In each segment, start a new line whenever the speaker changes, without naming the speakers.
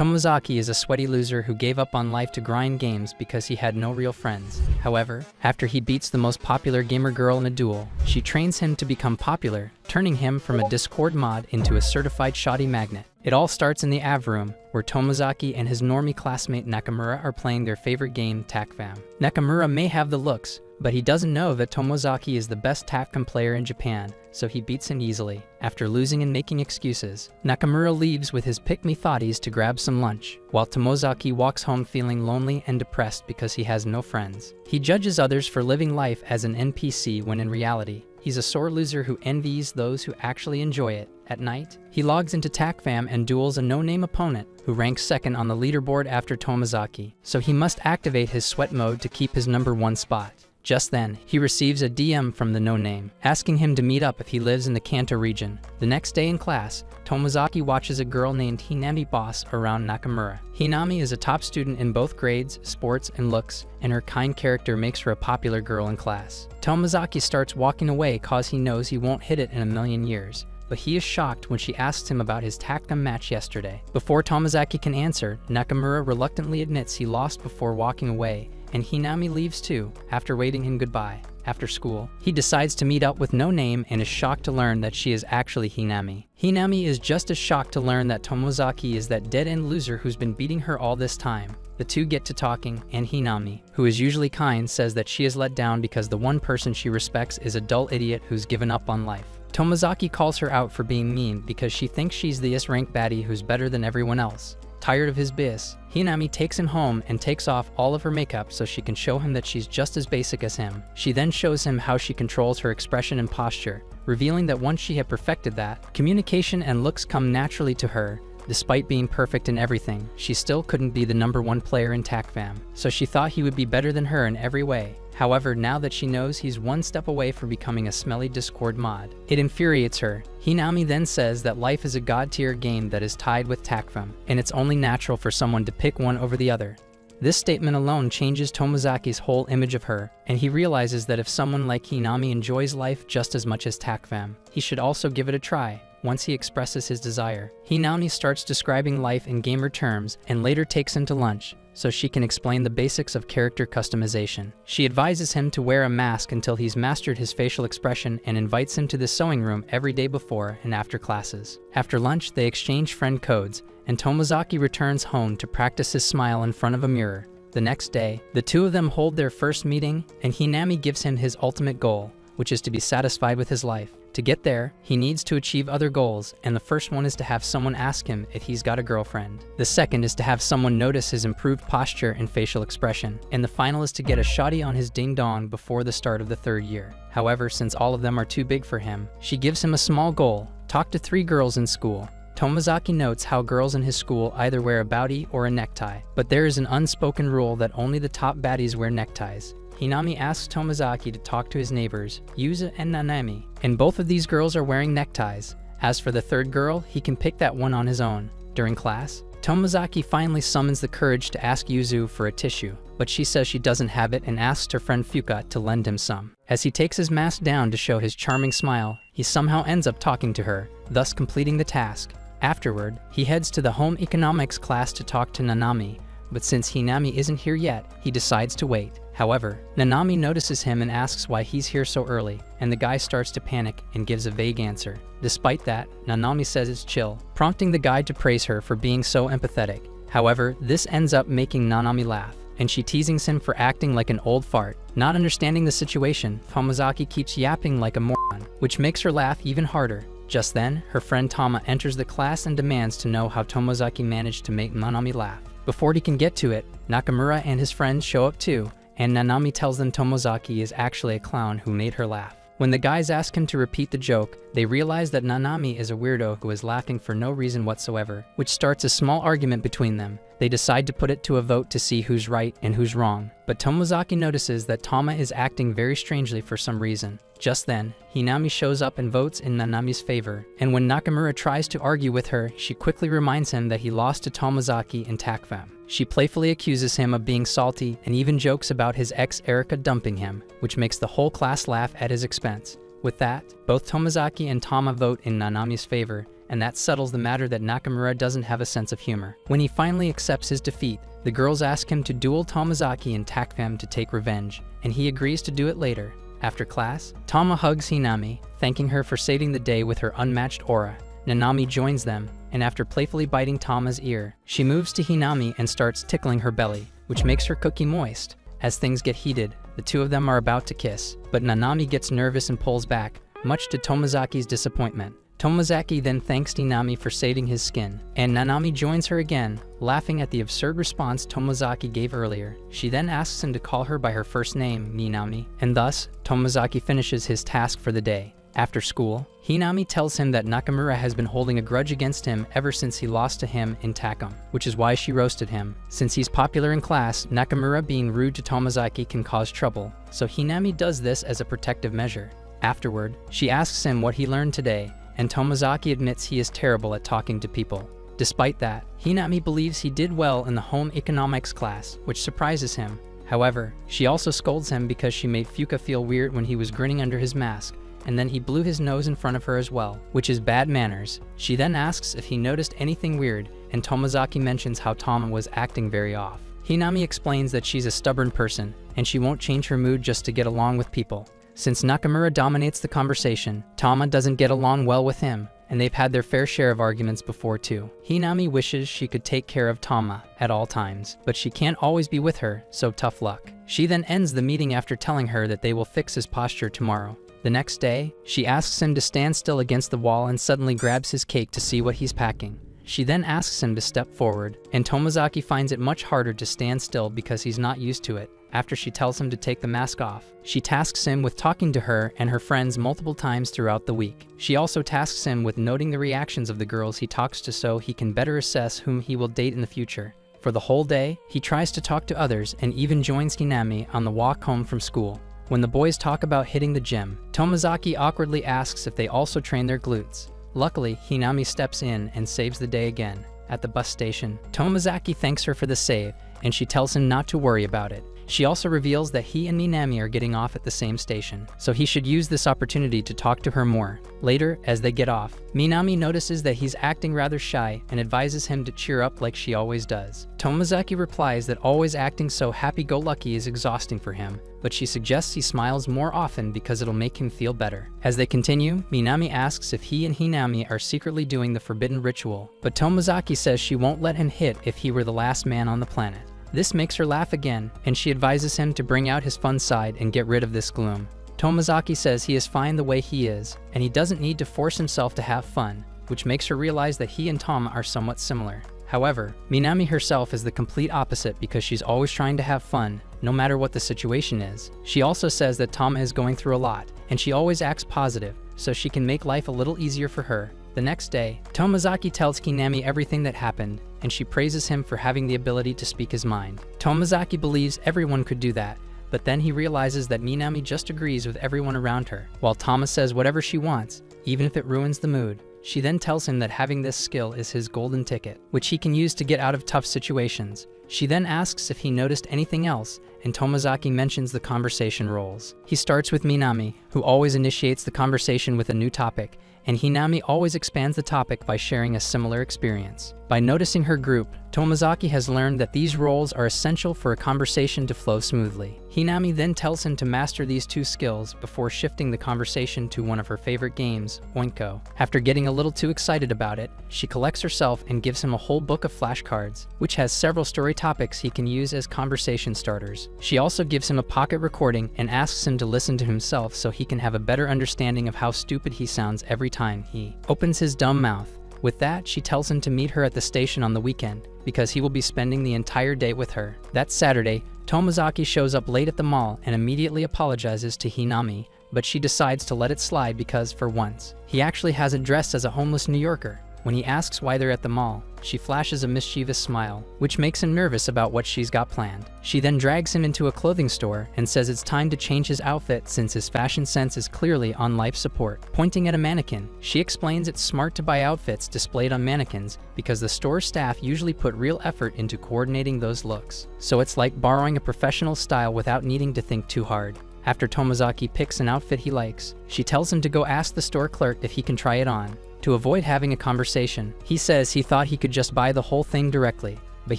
Tomozaki is a sweaty loser who gave up on life to grind games because he had no real friends. However, after he beats the most popular gamer girl in a duel, she trains him to become popular, turning him from a Discord mod into a certified shoddy magnet. It all starts in the AV room, where Tomozaki and his normie classmate Nakamura are playing their favorite game, TACFAM. Nakamura may have the looks, but he doesn't know that Tomozaki is the best TACFAM player in Japan, so he beats him easily. After losing and making excuses, Nakamura leaves with his pick-me thotties to grab some lunch, while Tomozaki walks home feeling lonely and depressed because he has no friends. He judges others for living life as an NPC when in reality, he's a sore loser who envies those who actually enjoy it. At night, he logs into TACFAM and duels a no-name opponent who ranks second on the leaderboard after Tomozaki, so he must activate his sweat mode to keep his #1 spot. Just then, he receives a DM from the no-name, asking him to meet up if he lives in the Kanto region. The next day in class, Tomozaki watches a girl named Hinami boss around Nakamura. Hinami is a top student in both grades, sports, and looks, and her kind character makes her a popular girl in class. Tomozaki starts walking away cause he knows he won't hit it in a million years. But he is shocked when she asks him about his TACFAM match yesterday. Before Tomozaki can answer, Nakamura reluctantly admits he lost before walking away, and Hinami leaves too, after waving him goodbye. After school, he decides to meet up with No Name and is shocked to learn that she is actually Hinami. Hinami is just as shocked to learn that Tomozaki is that dead-end loser who's been beating her all this time. The two get to talking, and Hinami, who is usually kind, says that she is let down because the one person she respects is a dull idiot who's given up on life. Tomozaki calls her out for being mean because she thinks she's the S-rank baddie who's better than everyone else. Tired of his BS, Hinami takes him home and takes off all of her makeup so she can show him that she's just as basic as him. She then shows him how she controls her expression and posture, revealing that once she had perfected that, communication and looks come naturally to her. Despite being perfect in everything, she still couldn't be the #1 player in TACFAM, so she thought he would be better than her in every way. However, now that she knows he's one step away from becoming a smelly Discord mod, it infuriates her. Hinami then says that life is a god-tier game that is tied with TACFAM, and it's only natural for someone to pick one over the other. This statement alone changes Tomozaki's whole image of her, and he realizes that if someone like Hinami enjoys life just as much as TACFAM, he should also give it a try. Once he expresses his desire, Hinami starts describing life in gamer terms and later takes him to lunch, so she can explain the basics of character customization. She advises him to wear a mask until he's mastered his facial expression and invites him to the sewing room every day before and after classes. After lunch, they exchange friend codes, and Tomozaki returns home to practice his smile in front of a mirror. The next day, the two of them hold their first meeting, and Hinami gives him his ultimate goal, which is to be satisfied with his life. To get there, he needs to achieve other goals, and the first one is to have someone ask him if he's got a girlfriend. The second is to have someone notice his improved posture and facial expression, and the final is to get a shoddy on his ding-dong before the start of the 3rd year. However, since all of them are too big for him, she gives him a small goal: talk to 3 girls in school. Tomozaki notes how girls in his school either wear a bowtie or a necktie, but there is an unspoken rule that only the top baddies wear neckties. Hinami asks Tomozaki to talk to his neighbors, Yuzu and Nanami, and both of these girls are wearing neckties. As for the 3rd girl, he can pick that one on his own. During class, Tomozaki finally summons the courage to ask Yuzu for a tissue, but she says she doesn't have it and asks her friend Fuka to lend him some. As he takes his mask down to show his charming smile, he somehow ends up talking to her, thus completing the task. Afterward, he heads to the home economics class to talk to Nanami, but since Hinami isn't here yet, he decides to wait. However, Nanami notices him and asks why he's here so early, and the guy starts to panic and gives a vague answer. Despite that, Nanami says it's chill, prompting the guy to praise her for being so empathetic. However, this ends up making Nanami laugh, and she teases him for acting like an old fart. Not understanding the situation, Tomozaki keeps yapping like a moron, which makes her laugh even harder. Just then, her friend Tama enters the class and demands to know how Tomozaki managed to make Nanami laugh. Before he can get to it, Nakamura and his friends show up too, and Nanami tells them Tomozaki is actually a clown who made her laugh. When the guys ask him to repeat the joke, they realize that Nanami is a weirdo who is laughing for no reason whatsoever, which starts a small argument between them. They decide to put it to a vote to see who's right and who's wrong, but Tomozaki notices that Tama is acting very strangely for some reason. Just then, Hinami shows up and votes in Nanami's favor, and when Nakamura tries to argue with her, she quickly reminds him that he lost to Tomozaki in TACFAM. She playfully accuses him of being salty and even jokes about his ex Erika dumping him, which makes the whole class laugh at his expense. With that, both Tomozaki and Tama vote in Nanami's favor, and that settles the matter that Nakamura doesn't have a sense of humor. When he finally accepts his defeat, the girls ask him to duel Tomazaki and Takfam to take revenge, and he agrees to do it later. After class, Tama hugs Hinami, thanking her for saving the day with her unmatched aura. Nanami joins them, and after playfully biting Tama's ear, she moves to Hinami and starts tickling her belly, which makes her cookie moist. As things get heated, the two of them are about to kiss, but Nanami gets nervous and pulls back, much to Tomazaki's disappointment. Tomazaki then thanks Hinami for saving his skin, and Nanami joins her again, laughing at the absurd response Tomazaki gave earlier. She then asks him to call her by her first name, Minami, and thus, Tomazaki finishes his task for the day. After school, Hinami tells him that Nakamura has been holding a grudge against him ever since he lost to him in Takum, which is why she roasted him. Since he's popular in class, Nakamura being rude to Tomazaki can cause trouble, so Hinami does this as a protective measure. Afterward, she asks him what he learned today, and Tomazaki admits he is terrible at talking to people. Despite that, Hinami believes he did well in the home economics class, which surprises him. However, she also scolds him because she made Fuka feel weird when he was grinning under his mask, and then he blew his nose in front of her as well, which is bad manners. She then asks if he noticed anything weird, and Tomazaki mentions how Tama was acting very off. Hinami explains that she's a stubborn person, and she won't change her mood just to get along with people. Since Nakamura dominates the conversation, Tama doesn't get along well with him, and they've had their fair share of arguments before too. Hinami wishes she could take care of Tama at all times, but she can't always be with her, so tough luck. She then ends the meeting after telling her that they will fix his posture tomorrow. The next day, she asks him to stand still against the wall and suddenly grabs his cake to see what he's packing. She then asks him to step forward, and Tomazaki finds it much harder to stand still because he's not used to it. After she tells him to take the mask off, she tasks him with talking to her and her friends multiple times throughout the week. She also tasks him with noting the reactions of the girls he talks to so he can better assess whom he will date in the future. For the whole day, he tries to talk to others and even joins Hinami on the walk home from school. When the boys talk about hitting the gym, Tomazaki awkwardly asks if they also train their glutes. Luckily, Hinami steps in and saves the day again. At the bus station, Tomazaki thanks her for the save, and she tells him not to worry about it. She also reveals that he and Minami are getting off at the same station, so he should use this opportunity to talk to her more. Later, as they get off, Minami notices that he's acting rather shy and advises him to cheer up like she always does. Tomazaki replies that always acting so happy-go-lucky is exhausting for him, but she suggests he smiles more often because it'll make him feel better. As they continue, Minami asks if he and Hinami are secretly doing the forbidden ritual, but Tomazaki says she won't let him hit if he were the last man on the planet. This makes her laugh again, and she advises him to bring out his fun side and get rid of this gloom. Tomazaki says he is fine the way he is, and he doesn't need to force himself to have fun, which makes her realize that he and Tama are somewhat similar. However, Minami herself is the complete opposite because she's always trying to have fun, no matter what the situation is. She also says that Tama is going through a lot, and she always acts positive, so she can make life a little easier for her. The next day, Tomazaki tells Hinami everything that happened, and she praises him for having the ability to speak his mind. Tomazaki believes everyone could do that, but then he realizes that Minami just agrees with everyone around her, while Tama says whatever she wants, even if it ruins the mood. She then tells him that having this skill is his golden ticket, which he can use to get out of tough situations. She then asks if he noticed anything else, and Tomazaki mentions the conversation roles. He starts with Minami, who always initiates the conversation with a new topic, and Hinami always expands the topic by sharing a similar experience. By noticing her group, Tomazaki has learned that these roles are essential for a conversation to flow smoothly. Hinami then tells him to master these two skills before shifting the conversation to one of her favorite games, Oinko. After getting a little too excited about it, she collects herself and gives him a whole book of flashcards, which has several story topics he can use as conversation starters. She also gives him a pocket recording and asks him to listen to himself so he can have a better understanding of how stupid he sounds every time he opens his dumb mouth. With that, she tells him to meet her at the station on the weekend, because he will be spending the entire day with her. That Saturday, Tomazaki shows up late at the mall and immediately apologizes to Hinami, but she decides to let it slide because, for once, he actually has it dressed as a homeless New Yorker. When he asks why they're at the mall, she flashes a mischievous smile, which makes him nervous about what she's got planned. She then drags him into a clothing store and says it's time to change his outfit since his fashion sense is clearly on life support. Pointing at a mannequin, she explains it's smart to buy outfits displayed on mannequins because the store staff usually put real effort into coordinating those looks. So it's like borrowing a professional style without needing to think too hard. After Tomazaki picks an outfit he likes, she tells him to go ask the store clerk if he can try it on. to avoid having a conversation. He says he thought he could just buy the whole thing directly, but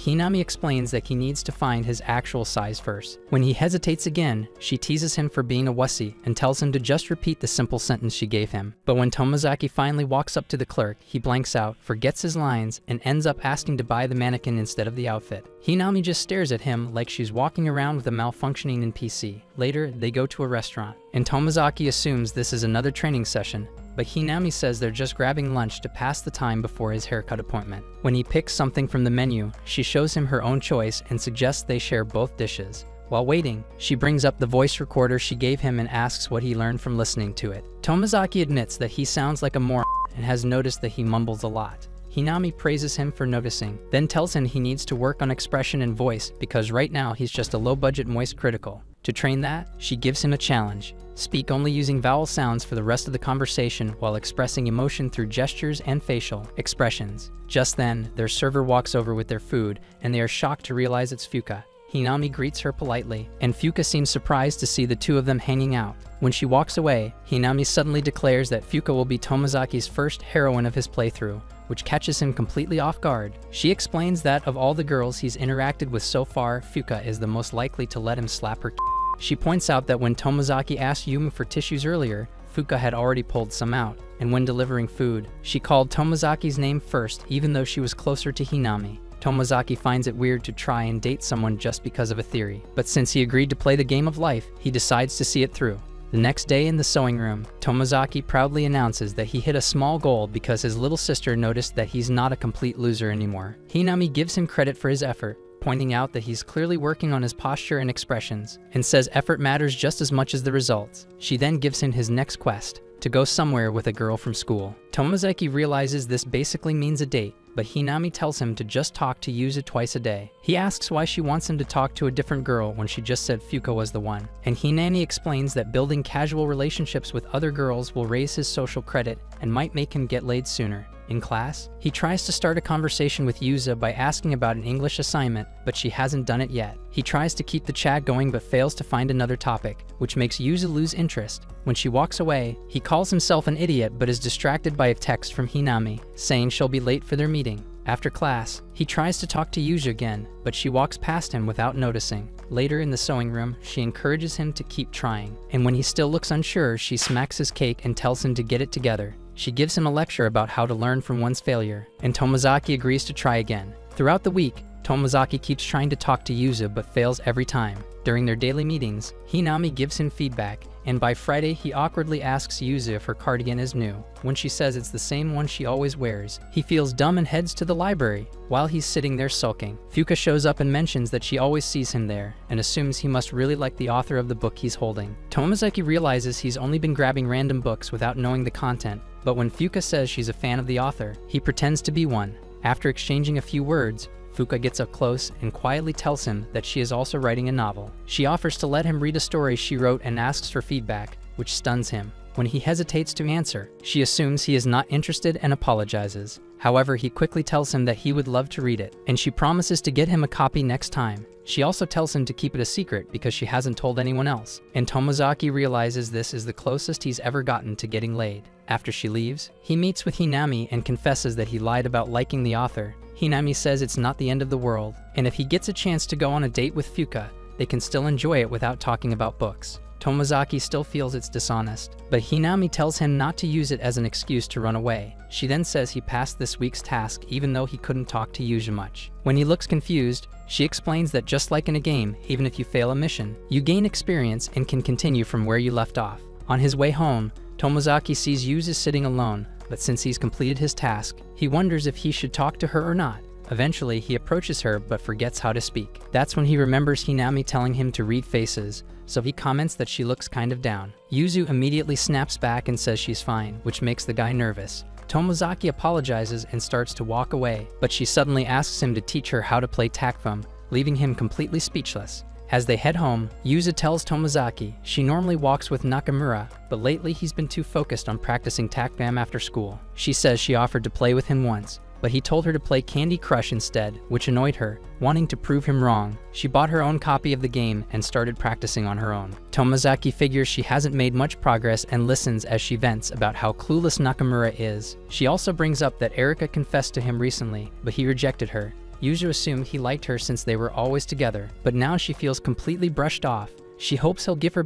Hinami explains that he needs to find his actual size first. When he hesitates again, she teases him for being a wussy and tells him to just repeat the simple sentence she gave him. But when Tomozaki finally walks up to the clerk, he blanks out, forgets his lines, and ends up asking to buy the mannequin instead of the outfit. Hinami just stares at him like she's walking around with a malfunctioning PC. Later, they go to a restaurant, and Tomozaki assumes this is another training session, but Hinami says they're just grabbing lunch to pass the time before his haircut appointment. When he picks something from the menu, she shows him her own choice and suggests they share both dishes. While waiting, she brings up the voice recorder she gave him and asks what he learned from listening to it. Tomozaki admits that he sounds like a moron and has noticed that he mumbles a lot. Hinami praises him for noticing, then tells him he needs to work on expression and voice because right now he's just a low-budget moist critical. To train that, she gives him a challenge. Speak only using vowel sounds for the rest of the conversation while expressing emotion through gestures and facial expressions. Just then, their server walks over with their food, and they are shocked to realize it's Fuka. Hinami greets her politely, and Fuka seems surprised to see the two of them hanging out. When she walks away, Hinami suddenly declares that Fuka will be Tomozaki's first heroine of his playthrough, which catches him completely off guard. She explains that of all the girls he's interacted with so far, Fuka is the most likely to let him slap her. She points out that when Tomozaki asked Yumi for tissues earlier, Fuka had already pulled some out, and when delivering food, she called Tomozaki's name first even though she was closer to Hinami. Tomozaki finds it weird to try and date someone just because of a theory, but since he agreed to play the game of life, he decides to see it through. The next day in the sewing room, Tomozaki proudly announces that he hit a small goal because his little sister noticed that he's not a complete loser anymore. Hinami gives him credit for his effort, pointing out that he's clearly working on his posture and expressions, and says effort matters just as much as the results. She then gives him his next quest, to go somewhere with a girl from school. Tomozaki realizes this basically means a date, but Hinami tells him to just talk to Yuzu twice a day. He asks why she wants him to talk to a different girl when she just said Fuka was the one, and Hinami explains that building casual relationships with other girls will raise his social credit and might make him get laid sooner. In class, he tries to start a conversation with Yuzu by asking about an English assignment, but she hasn't done it yet. He tries to keep the chat going but fails to find another topic, which makes Yuzu lose interest. When she walks away, he calls himself an idiot but is distracted by a text from Hinami, saying she'll be late for their meeting. After class, he tries to talk to Yuzu again, but she walks past him without noticing. Later in the sewing room, she encourages him to keep trying, and when he still looks unsure, she smacks his cake and tells him to get it together. She gives him a lecture about how to learn from one's failure, and Tomozaki agrees to try again. Throughout the week, Tomozaki keeps trying to talk to Yuzu but fails every time. During their daily meetings, Hinami gives him feedback, and by Friday he awkwardly asks Yuzu if her cardigan is new. When she says it's the same one she always wears, he feels dumb and heads to the library. While he's sitting there sulking, Fuka shows up and mentions that she always sees him there, and assumes he must really like the author of the book he's holding. Tomozaki realizes he's only been grabbing random books without knowing the content, but when Fuka says she's a fan of the author, he pretends to be one. After exchanging a few words, Fuka gets up close and quietly tells him that she is also writing a novel. She offers to let him read a story she wrote and asks for feedback, which stuns him. When he hesitates to answer, she assumes he is not interested and apologizes. However, he quickly tells him that he would love to read it, and she promises to get him a copy next time. She also tells him to keep it a secret because she hasn't told anyone else, and Tomozaki realizes this is the closest he's ever gotten to getting laid. After she leaves, he meets with Hinami and confesses that he lied about liking the author. Hinami says it's not the end of the world, and if he gets a chance to go on a date with Fuka, they can still enjoy it without talking about books. Tomozaki still feels it's dishonest, but Hinami tells him not to use it as an excuse to run away. She then says he passed this week's task even though he couldn't talk to Yuzu much. When he looks confused, she explains that just like in a game, even if you fail a mission, you gain experience and can continue from where you left off. On his way home, Tomozaki sees Yuzu sitting alone, but since he's completed his task, he wonders if he should talk to her or not. Eventually, he approaches her but forgets how to speak. That's when he remembers Hinami telling him to read faces, so he comments that she looks kind of down. Yuzu immediately snaps back and says she's fine, which makes the guy nervous. Tomozaki apologizes and starts to walk away, but she suddenly asks him to teach her how to play takfum, leaving him completely speechless. As they head home, Yuzu tells Tomozaki she normally walks with Nakamura, but lately he's been too focused on practicing takfam after school. She says she offered to play with him once, but he told her to play Candy Crush instead, which annoyed her. Wanting to prove him wrong, she bought her own copy of the game and started practicing on her own. Tomozaki figures she hasn't made much progress and listens as she vents about how clueless Nakamura is. She also brings up that Erika confessed to him recently, but he rejected her. Yuzu assumed he liked her since they were always together, but now she feels completely brushed off. She hopes he'll give her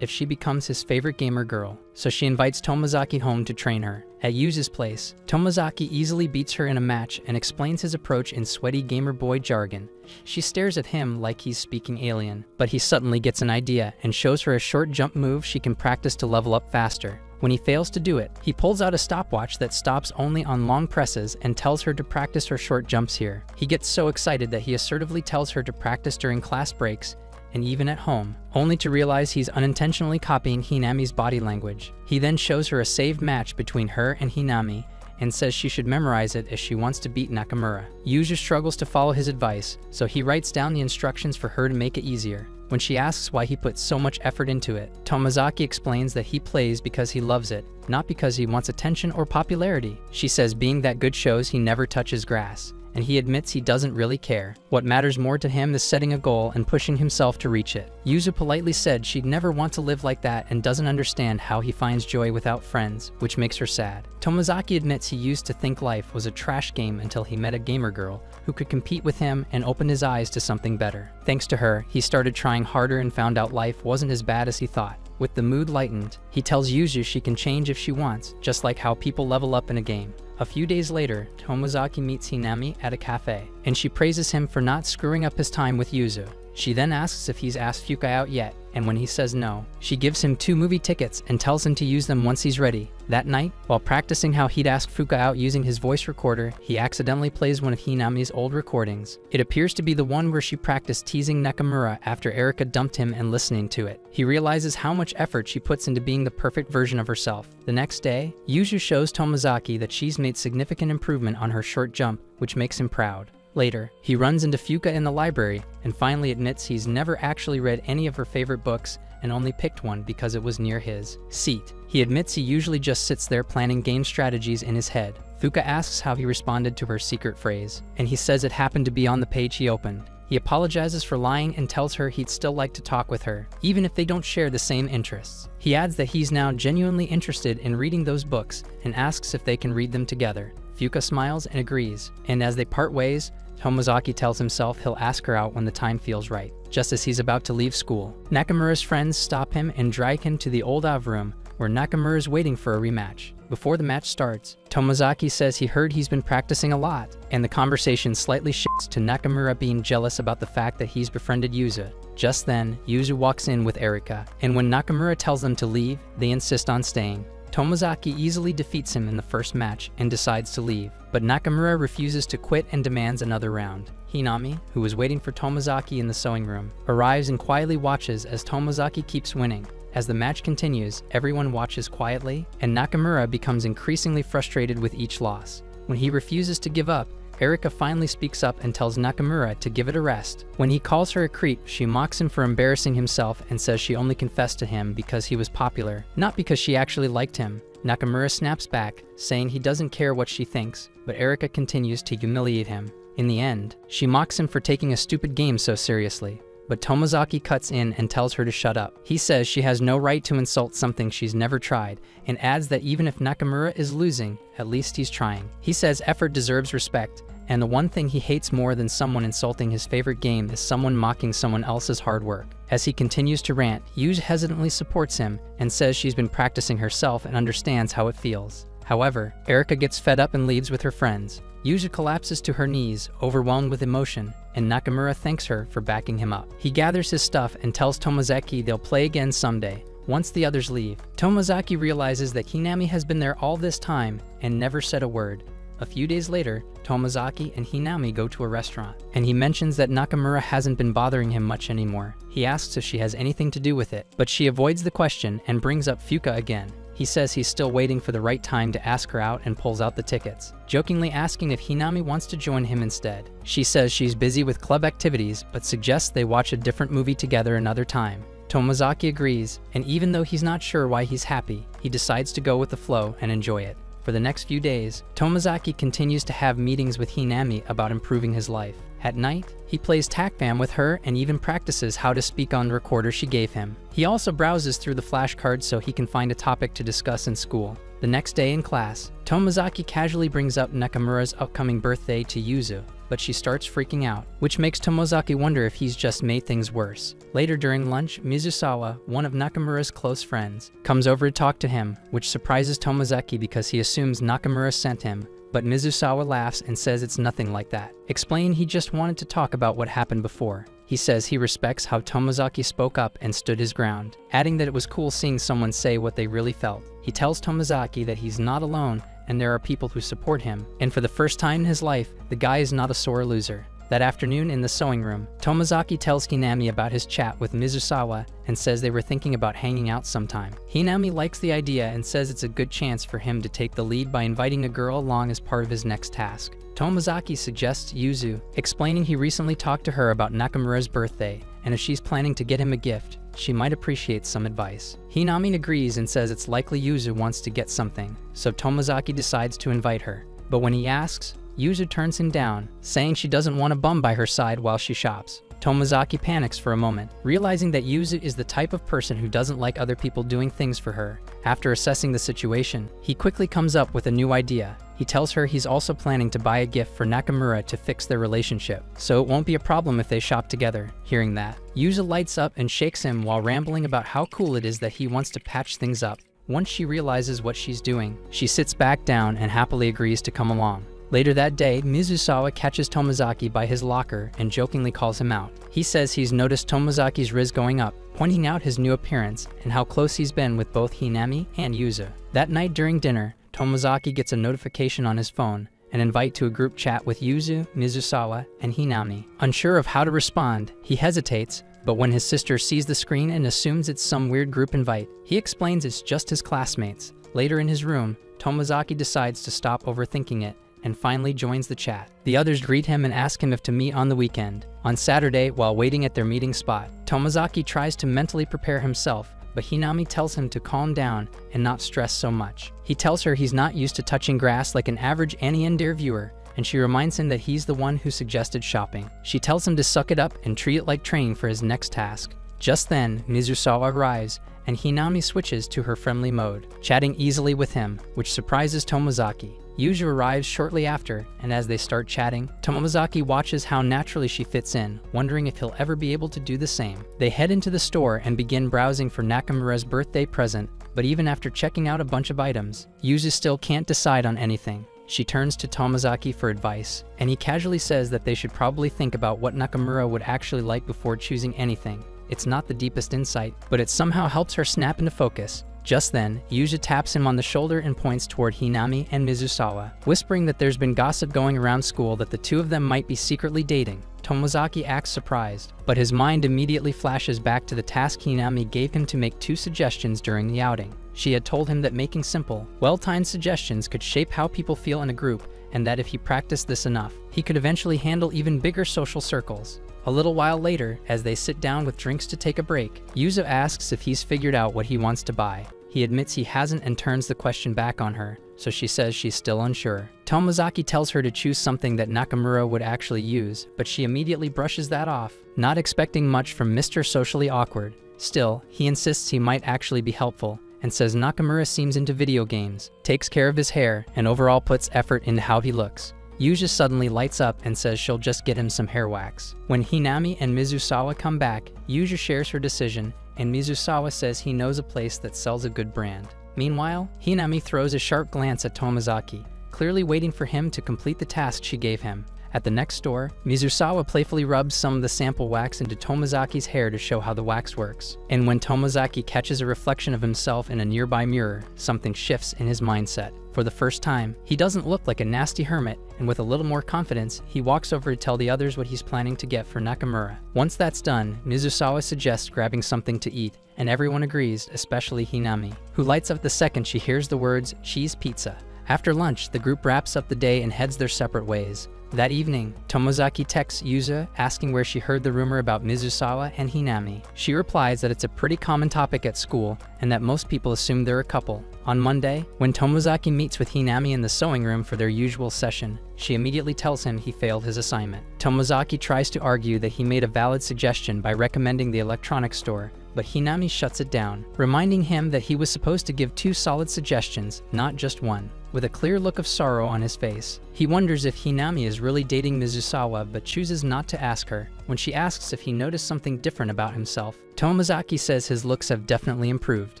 if she becomes his favorite gamer girl, so she invites Tomozaki home to train her. At Yuzu's place, Tomozaki easily beats her in a match and explains his approach in sweaty gamer boy jargon. She stares at him like he's speaking alien, but he suddenly gets an idea and shows her a short jump move she can practice to level up faster. When he fails to do it, he pulls out a stopwatch that stops only on long presses and tells her to practice her short jumps here. He gets so excited that he assertively tells her to practice during class breaks and even at home, only to realize he's unintentionally copying Hinami's body language. He then shows her a saved match between her and Hinami and says she should memorize it if she wants to beat Nakamura. Yuzu struggles to follow his advice, so he writes down the instructions for her to make it easier. When she asks why he put so much effort into it, Tomozaki explains that he plays because he loves it, not because he wants attention or popularity. She says being that good shows he never touches grass, and he admits he doesn't really care. What matters more to him is setting a goal and pushing himself to reach it. Yuzu politely said she'd never want to live like that and doesn't understand how he finds joy without friends, which makes her sad. Tomozaki admits he used to think life was a trash game until he met a gamer girl who could compete with him and opened his eyes to something better. Thanks to her, he started trying harder and found out life wasn't as bad as he thought. With the mood lightened, he tells Yuzu she can change if she wants, just like how people level up in a game. A few days later, Tomozaki meets Hinami at a cafe, and she praises him for not screwing up his time with Yuzu. She then asks if he's asked Fuka out yet, and when he says no, she gives him 2 movie tickets and tells him to use them once he's ready. That night, while practicing how he'd ask Fuka out using his voice recorder, he accidentally plays one of Hinami's old recordings. It appears to be the one where she practiced teasing Nakamura after Erika dumped him and listening to it. He realizes how much effort she puts into being the perfect version of herself. The next day, Yuzu shows Tomozaki that she's made significant improvement on her short jump, which makes him proud. Later, he runs into Fuka in the library and finally admits he's never actually read any of her favorite books and only picked one because it was near his seat. He admits he usually just sits there planning game strategies in his head. Fuka asks how he responded to her secret phrase, and he says it happened to be on the page he opened. He apologizes for lying and tells her he'd still like to talk with her, even if they don't share the same interests. He adds that he's now genuinely interested in reading those books and asks if they can read them together. Fuka smiles and agrees, and as they part ways, Tomozaki tells himself he'll ask her out when the time feels right, just as he's about to leave school. Nakamura's friends stop him and drag him to the old Av room, where Nakamura is waiting for a rematch. Before the match starts, Tomozaki says he heard he's been practicing a lot, and the conversation slightly shifts to Nakamura being jealous about the fact that he's befriended Yuzu. Just then, Yuzu walks in with Erika, and when Nakamura tells them to leave, they insist on staying. Tomozaki easily defeats him in the first match and decides to leave, but Nakamura refuses to quit and demands another round. Hinami, who was waiting for Tomozaki in the sewing room, arrives and quietly watches as Tomozaki keeps winning. As the match continues, everyone watches quietly, and Nakamura becomes increasingly frustrated with each loss. When he refuses to give up, Erika finally speaks up and tells Nakamura to give it a rest. When he calls her a creep, she mocks him for embarrassing himself and says she only confessed to him because he was popular, not because she actually liked him. Nakamura snaps back, saying he doesn't care what she thinks, but Erika continues to humiliate him. In the end, she mocks him for taking a stupid game so seriously, but Tomozaki cuts in and tells her to shut up. He says she has no right to insult something she's never tried, and adds that even if Nakamura is losing, at least he's trying. He says effort deserves respect, and the one thing he hates more than someone insulting his favorite game is someone mocking someone else's hard work. As he continues to rant, Yuzu hesitantly supports him and says she's been practicing herself and understands how it feels. However, Erika gets fed up and leaves with her friends. Yuzu collapses to her knees, overwhelmed with emotion, and Nakamura thanks her for backing him up. He gathers his stuff and tells Tomozaki they'll play again someday. Once the others leave, Tomozaki realizes that Hinami has been there all this time and never said a word. A few days later, Tomozaki and Hinami go to a restaurant, and he mentions that Nakamura hasn't been bothering him much anymore. He asks if she has anything to do with it, but she avoids the question and brings up Fuka again. He says he's still waiting for the right time to ask her out and pulls out the tickets, jokingly asking if Hinami wants to join him instead. She says she's busy with club activities, but suggests they watch a different movie together another time. Tomozaki agrees, and even though he's not sure why he's happy, he decides to go with the flow and enjoy it. For the next few days, Tomozaki continues to have meetings with Hinami about improving his life. At night, he plays TACFAM with her and even practices how to speak on the recorder she gave him. He also browses through the flashcards so he can find a topic to discuss in school. The next day in class, Tomozaki casually brings up Nakamura's upcoming birthday to Yuzu, but she starts freaking out, which makes Tomozaki wonder if he's just made things worse. Later during lunch, Mizusawa, one of Nakamura's close friends, comes over to talk to him, which surprises Tomozaki because he assumes Nakamura sent him, but Mizusawa laughs and says it's nothing like that, explaining he just wanted to talk about what happened before. He says he respects how Tomozaki spoke up and stood his ground, adding that it was cool seeing someone say what they really felt. He tells Tomozaki that he's not alone and there are people who support him, and for the first time in his life, the guy is not a sore loser. That afternoon in the sewing room, Tomozaki tells Hinami about his chat with Mizusawa and says they were thinking about hanging out sometime. Hinami likes the idea and says it's a good chance for him to take the lead by inviting a girl along as part of his next task. Tomozaki suggests Yuzu, explaining he recently talked to her about Nakamura's birthday, and if she's planning to get him a gift, she might appreciate some advice. Hinami agrees and says it's likely Yuzu wants to get something, so Tomozaki decides to invite her. But when he asks, Yuzu turns him down, saying she doesn't want a bum by her side while she shops. Tomozaki panics for a moment, realizing that Yuzu is the type of person who doesn't like other people doing things for her. After assessing the situation, he quickly comes up with a new idea. He tells her he's also planning to buy a gift for Nakamura to fix their relationship, so it won't be a problem if they shop together. Hearing that, Yuzu lights up and shakes him while rambling about how cool it is that he wants to patch things up. Once she realizes what she's doing, she sits back down and happily agrees to come along. Later that day, Mizusawa catches Tomozaki by his locker and jokingly calls him out. He says he's noticed Tomozaki's riz going up, pointing out his new appearance and how close he's been with both Hinami and Yuzu. That night during dinner, Tomozaki gets a notification on his phone, an invite to a group chat with Yuzu, Mizusawa, and Hinami. Unsure of how to respond, he hesitates, but when his sister sees the screen and assumes it's some weird group invite, he explains it's just his classmates. Later in his room, Tomozaki decides to stop overthinking it and finally joins the chat. The others greet him and ask him if to meet on the weekend. On Saturday, while waiting at their meeting spot, Tomozaki tries to mentally prepare himself, but Hinami tells him to calm down and not stress so much. He tells her he's not used to touching grass like an average Annie and Dare viewer, and she reminds him that he's the one who suggested shopping. She tells him to suck it up and treat it like training for his next task. Just then, Mizusawa arrives, and Hinami switches to her friendly mode, chatting easily with him, which surprises Tomozaki. Yuzu arrives shortly after, and as they start chatting, Tomozaki watches how naturally she fits in, wondering if he'll ever be able to do the same. They head into the store and begin browsing for Nakamura's birthday present, but even after checking out a bunch of items, Yuzu still can't decide on anything. She turns to Tomozaki for advice, and he casually says that they should probably think about what Nakamura would actually like before choosing anything. It's not the deepest insight, but it somehow helps her snap into focus. Just then, Yuzu taps him on the shoulder and points toward Hinami and Mizusawa, whispering that there's been gossip going around school that the two of them might be secretly dating. Tomozaki acts surprised, but his mind immediately flashes back to the task Hinami gave him to make 2 suggestions during the outing. She had told him that making simple, well-timed suggestions could shape how people feel in a group, and that if he practiced this enough, he could eventually handle even bigger social circles. A little while later, as they sit down with drinks to take a break, Yuzu asks if he's figured out what he wants to buy. He admits he hasn't and turns the question back on her, so she says she's still unsure. Tomozaki tells her to choose something that Nakamura would actually use, but she immediately brushes that off, not expecting much from Mr. Socially Awkward. Still, he insists he might actually be helpful, and says Nakamura seems into video games, takes care of his hair, and overall puts effort into how he looks. Yuzu suddenly lights up and says she'll just get him some hair wax. When Hinami and Mizusawa come back, Yuzu shares her decision, and Mizusawa says he knows a place that sells a good brand. Meanwhile, Hinami throws a sharp glance at Tomozaki, clearly waiting for him to complete the task she gave him. At the next store, Mizusawa playfully rubs some of the sample wax into Tomozaki's hair to show how the wax works. And when Tomozaki catches a reflection of himself in a nearby mirror, something shifts in his mindset. For the first time, he doesn't look like a nasty hermit, and with a little more confidence, he walks over to tell the others what he's planning to get for Nakamura. Once that's done, Mizusawa suggests grabbing something to eat, and everyone agrees, especially Hinami, who lights up the second she hears the words cheese pizza. After lunch, the group wraps up the day and heads their separate ways. That evening, Tomozaki texts Yuza asking where she heard the rumor about Mizusawa and Hinami. She replies that it's a pretty common topic at school and that most people assume they're a couple. On Monday, when Tomozaki meets with Hinami in the sewing room for their usual session, she immediately tells him he failed his assignment. Tomozaki tries to argue that he made a valid suggestion by recommending the electronics store, but Hinami shuts it down, reminding him that he was supposed to give 2 solid suggestions, not just one. With a clear look of sorrow on his face, he wonders if Hinami is really dating Mizusawa but chooses not to ask her. When she asks if he noticed something different about himself, Tomozaki says his looks have definitely improved.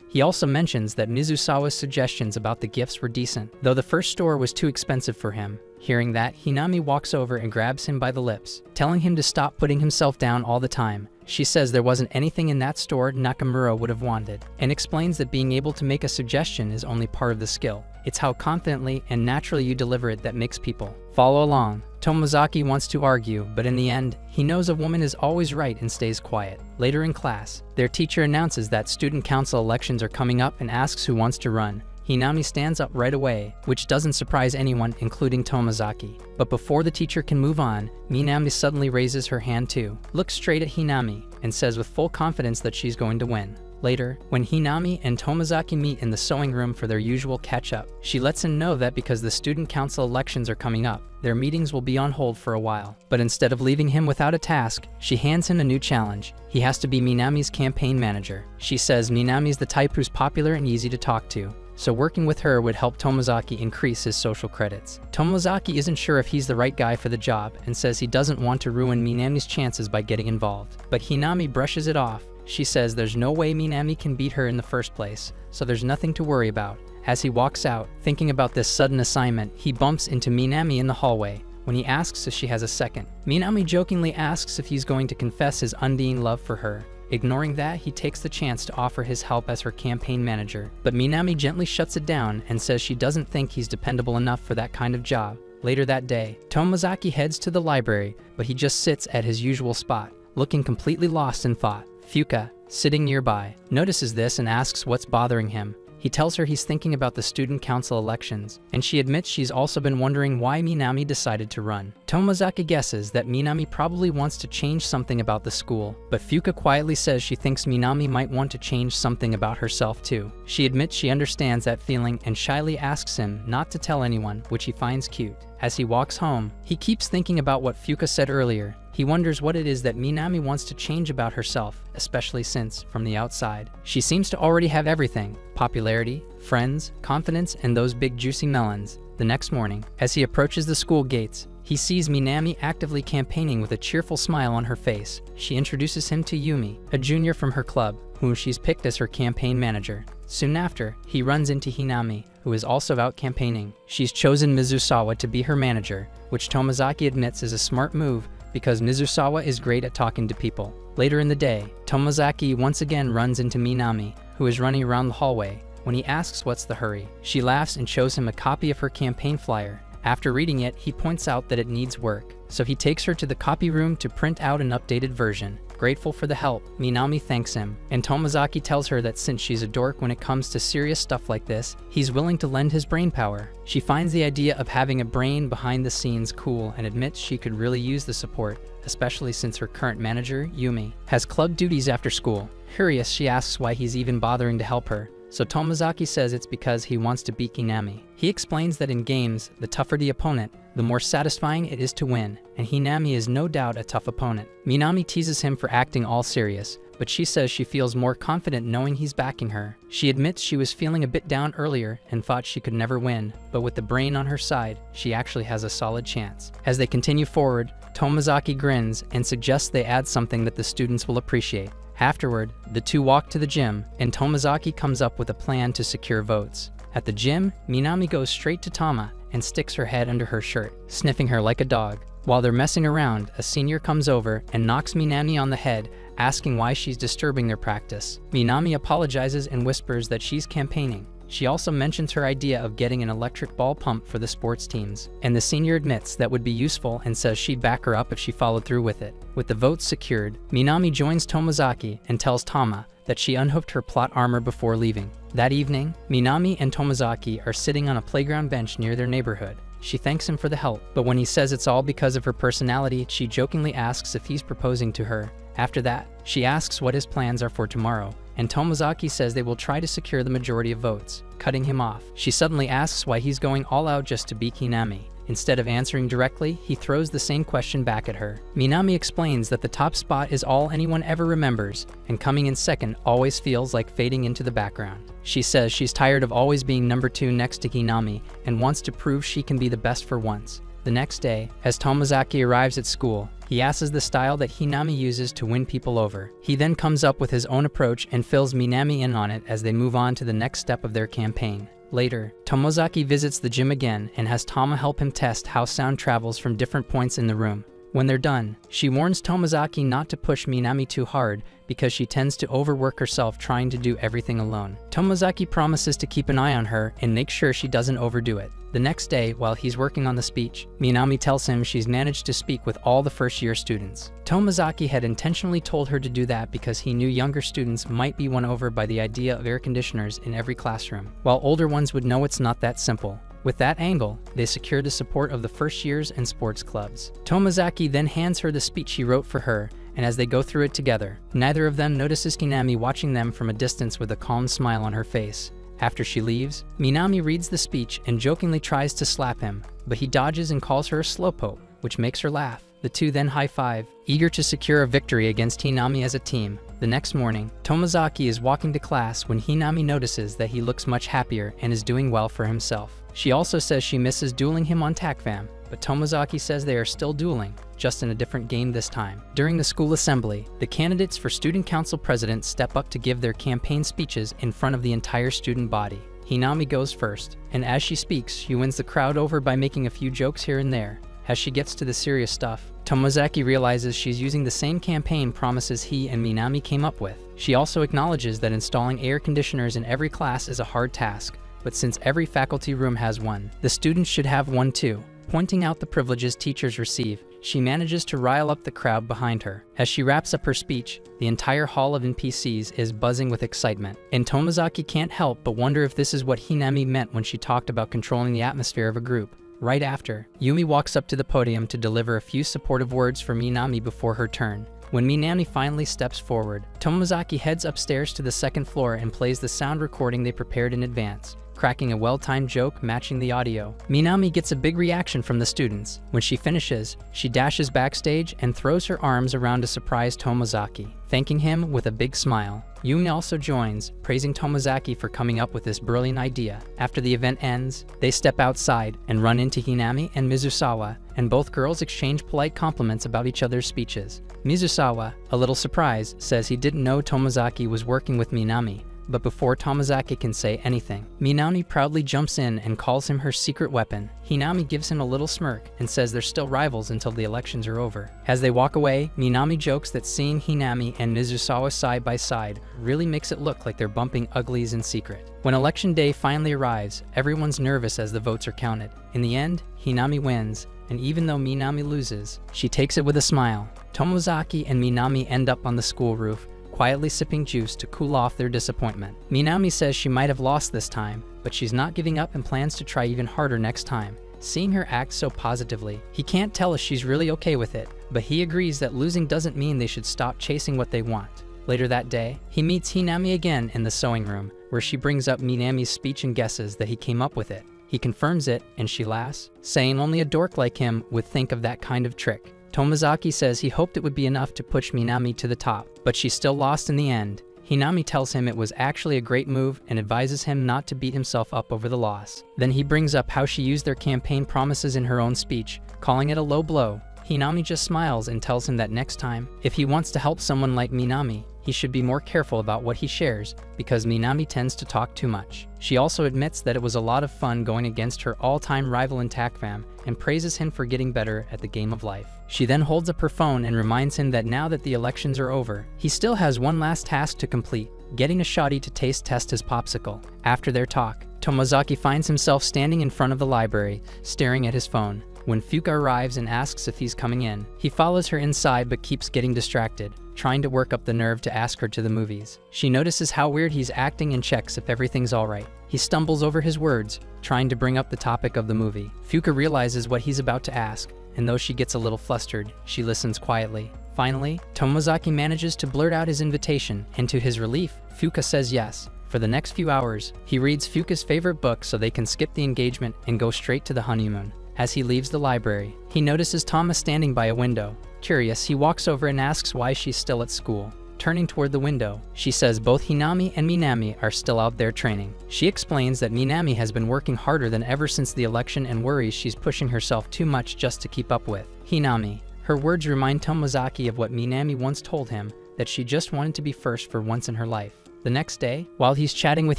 He also mentions that Mizusawa's suggestions about the gifts were decent, though the first store was too expensive for him. Hearing that, Hinami walks over and grabs him by the lips, telling him to stop putting himself down all the time. She says there wasn't anything in that store Nakamura would have wanted, and explains that being able to make a suggestion is only part of the skill. It's how confidently and naturally you deliver it that makes people follow along. Tomozaki wants to argue, but in the end, he knows a woman is always right and stays quiet. Later in class, their teacher announces that student council elections are coming up and asks who wants to run. Hinami stands up right away, which doesn't surprise anyone, including Tomozaki. But before the teacher can move on, Minami suddenly raises her hand too, looks straight at Hinami, and says with full confidence that she's going to win. Later, when Hinami and Tomozaki meet in the sewing room for their usual catch-up, she lets him know that because the student council elections are coming up, their meetings will be on hold for a while. But instead of leaving him without a task, she hands him a new challenge. He has to be Minami's campaign manager. She says Minami's the type who's popular and easy to talk to, so working with her would help Tomozaki increase his social credits. Tomozaki isn't sure if he's the right guy for the job and says he doesn't want to ruin Minami's chances by getting involved. But Hinami brushes it off. She says there's no way Minami can beat her in the first place, so there's nothing to worry about. As he walks out, thinking about this sudden assignment, he bumps into Minami in the hallway. When he asks if she has a second, Minami jokingly asks if he's going to confess his undying love for her. Ignoring that, he takes the chance to offer his help as her campaign manager, but Minami gently shuts it down and says she doesn't think he's dependable enough for that kind of job. Later that day, Tomozaki heads to the library, but he just sits at his usual spot, looking completely lost in thought. Fuka, sitting nearby, notices this and asks what's bothering him. He tells her he's thinking about the student council elections, and she admits she's also been wondering why Minami decided to run. Tomozaki guesses that Minami probably wants to change something about the school, but Fuka quietly says she thinks Minami might want to change something about herself too. She admits she understands that feeling and shyly asks him not to tell anyone, which he finds cute. As he walks home, he keeps thinking about what Fuka said earlier. He wonders what it is that Minami wants to change about herself, especially since, from the outside, she seems to already have everything: popularity, friends, confidence, and those big juicy melons. The next morning, as he approaches the school gates, he sees Minami actively campaigning with a cheerful smile on her face. She introduces him to Yumi, a junior from her club, whom she's picked as her campaign manager. Soon after, he runs into Hinami, who is also out campaigning. She's chosen Mizusawa to be her manager, which Tomozaki admits is a smart move because Mizusawa is great at talking to people. Later in the day, Tomozaki once again runs into Minami, who is running around the hallway. When he asks what's the hurry, she laughs and shows him a copy of her campaign flyer. After reading it, he points out that it needs work, so he takes her to the copy room to print out an updated version. Grateful for the help, Minami thanks him, and Tomozaki tells her that since she's a dork when it comes to serious stuff like this, he's willing to lend his brain power. She finds the idea of having a brain behind the scenes cool and admits she could really use the support, especially since her current manager, Yumi, has club duties after school. Curious, she asks why he's even bothering to help her, so Tomozaki says it's because he wants to beat Hinami. He explains that in games, the tougher the opponent, the more satisfying it is to win, and Hinami is no doubt a tough opponent. Minami teases him for acting all serious, but she says she feels more confident knowing he's backing her. She admits she was feeling a bit down earlier and thought she could never win, but with the brain on her side, she actually has a solid chance. As they continue forward, Tomozaki grins and suggests they add something that the students will appreciate. Afterward, the two walk to the gym, and Tomozaki comes up with a plan to secure votes. At the gym, Minami goes straight to Tama and sticks her head under her shirt, sniffing her like a dog. While they're messing around, a senior comes over and knocks Minami on the head, asking why she's disturbing their practice. Minami apologizes and whispers that she's campaigning. She also mentions her idea of getting an electric ball pump for the sports teams, and the senior admits that would be useful and says she'd back her up if she followed through with it. With the votes secured, Minami joins Tomozaki and tells Tama that she unhooked her plot armor before leaving. That evening, Minami and Tomozaki are sitting on a playground bench near their neighborhood. She thanks him for the help, but when he says it's all because of her personality, she jokingly asks if he's proposing to her. After that, she asks what his plans are for tomorrow, and Tomozaki says they will try to secure the majority of votes, cutting him off. She suddenly asks why he's going all out just to beat Hinami. Instead of answering directly, he throws the same question back at her. Minami explains that the top spot is all anyone ever remembers, and coming in second always feels like fading into the background. She says she's tired of always being number 2 next to Hinami and wants to prove she can be the best for once. The next day, as Tomozaki arrives at school, he asks the style that Hinami uses to win people over. He then comes up with his own approach and fills Minami in on it as they move on to the next step of their campaign. Later, Tomozaki visits the gym again and has Tama help him test how sound travels from different points in the room. When they're done, she warns Tomozaki not to push Minami too hard because she tends to overwork herself trying to do everything alone. Tomozaki promises to keep an eye on her and make sure she doesn't overdo it. The next day, while he's working on the speech, Minami tells him she's managed to speak with all the first-year students. Tomozaki had intentionally told her to do that because he knew younger students might be won over by the idea of air conditioners in every classroom, while older ones would know it's not that simple. With that angle, they secure the support of the first years and sports clubs. Tomozaki then hands her the speech he wrote for her, and as they go through it together, neither of them notices Hinami watching them from a distance with a calm smile on her face. After she leaves, Minami reads the speech and jokingly tries to slap him, but he dodges and calls her a slowpoke, which makes her laugh. The two then high-five, eager to secure a victory against Hinami as a team. The next morning, Tomozaki is walking to class when Hinami notices that he looks much happier and is doing well for himself. She also says she misses dueling him on TACFAM, but Tomozaki says they are still dueling, just in a different game this time. During the school assembly, the candidates for student council president step up to give their campaign speeches in front of the entire student body. Hinami goes first, and as she speaks, she wins the crowd over by making a few jokes here and there. As she gets to the serious stuff, Tomozaki realizes she's using the same campaign promises he and Minami came up with. She also acknowledges that installing air conditioners in every class is a hard task, but since every faculty room has one, the students should have one too. Pointing out the privileges teachers receive, she manages to rile up the crowd behind her. As she wraps up her speech, the entire hall of NPCs is buzzing with excitement, and Tomozaki can't help but wonder if this is what Hinami meant when she talked about controlling the atmosphere of a group. Right after, Yumi walks up to the podium to deliver a few supportive words for Minami before her turn. When Minami finally steps forward, Tomozaki heads upstairs to the second floor and plays the sound recording they prepared in advance, cracking a well-timed joke matching the audio. Minami gets a big reaction from the students. When she finishes, she dashes backstage and throws her arms around to surprise Tomozaki, thanking him with a big smile. Yumi also joins, praising Tomozaki for coming up with this brilliant idea. After the event ends, they step outside and run into Hinami and Mizusawa, and both girls exchange polite compliments about each other's speeches. Mizusawa, a little surprised, says he didn't know Tomozaki was working with Minami, but before Tomozaki can say anything, Minami proudly jumps in and calls him her secret weapon. Hinami gives him a little smirk and says they're still rivals until the elections are over. As they walk away, Minami jokes that seeing Hinami and Mizusawa side by side really makes it look like they're bumping uglies in secret. When election day finally arrives, everyone's nervous as the votes are counted. In the end, Hinami wins, and even though Minami loses, she takes it with a smile. Tomozaki and Minami end up on the school roof, quietly sipping juice to cool off their disappointment. Minami says she might have lost this time, but she's not giving up and plans to try even harder next time. Seeing her act so positively, he can't tell if she's really okay with it, but he agrees that losing doesn't mean they should stop chasing what they want. Later that day, he meets Hinami again in the sewing room, where she brings up Minami's speech and guesses that he came up with it. He confirms it, and she laughs, saying only a dork like him would think of that kind of trick. Tomozaki says he hoped it would be enough to push Minami to the top, but she still lost in the end. Hinami tells him it was actually a great move and advises him not to beat himself up over the loss. Then he brings up how she used their campaign promises in her own speech, calling it a low blow. Hinami just smiles and tells him that next time, if he wants to help someone like Minami, he should be more careful about what he shares because Minami tends to talk too much. She also admits that it was a lot of fun going against her all-time rival in TACFAM and praises him for getting better at the game of life. She then holds up her phone and reminds him that now that the elections are over, he still has one last task to complete, getting a shoddy to taste test his popsicle. After their talk, Tomozaki finds himself standing in front of the library, staring at his phone. When Fuka arrives and asks if he's coming in, he follows her inside but keeps getting distracted, trying to work up the nerve to ask her to the movies. She notices how weird he's acting and checks if everything's alright. He stumbles over his words, trying to bring up the topic of the movie. Fuka realizes what he's about to ask, and though she gets a little flustered, she listens quietly. Finally, Tomozaki manages to blurt out his invitation, and to his relief, Fuka says yes. For the next few hours, he reads Fuka's favorite book so they can skip the engagement and go straight to the honeymoon. As he leaves the library, he notices Tama standing by a window. Curious, he walks over and asks why she's still at school. Turning toward the window, she says both Hinami and Minami are still out there training. She explains that Minami has been working harder than ever since the election and worries she's pushing herself too much just to keep up with Hinami. Her words remind Tomozaki of what Minami once told him, that she just wanted to be first for once in her life. The next day, while he's chatting with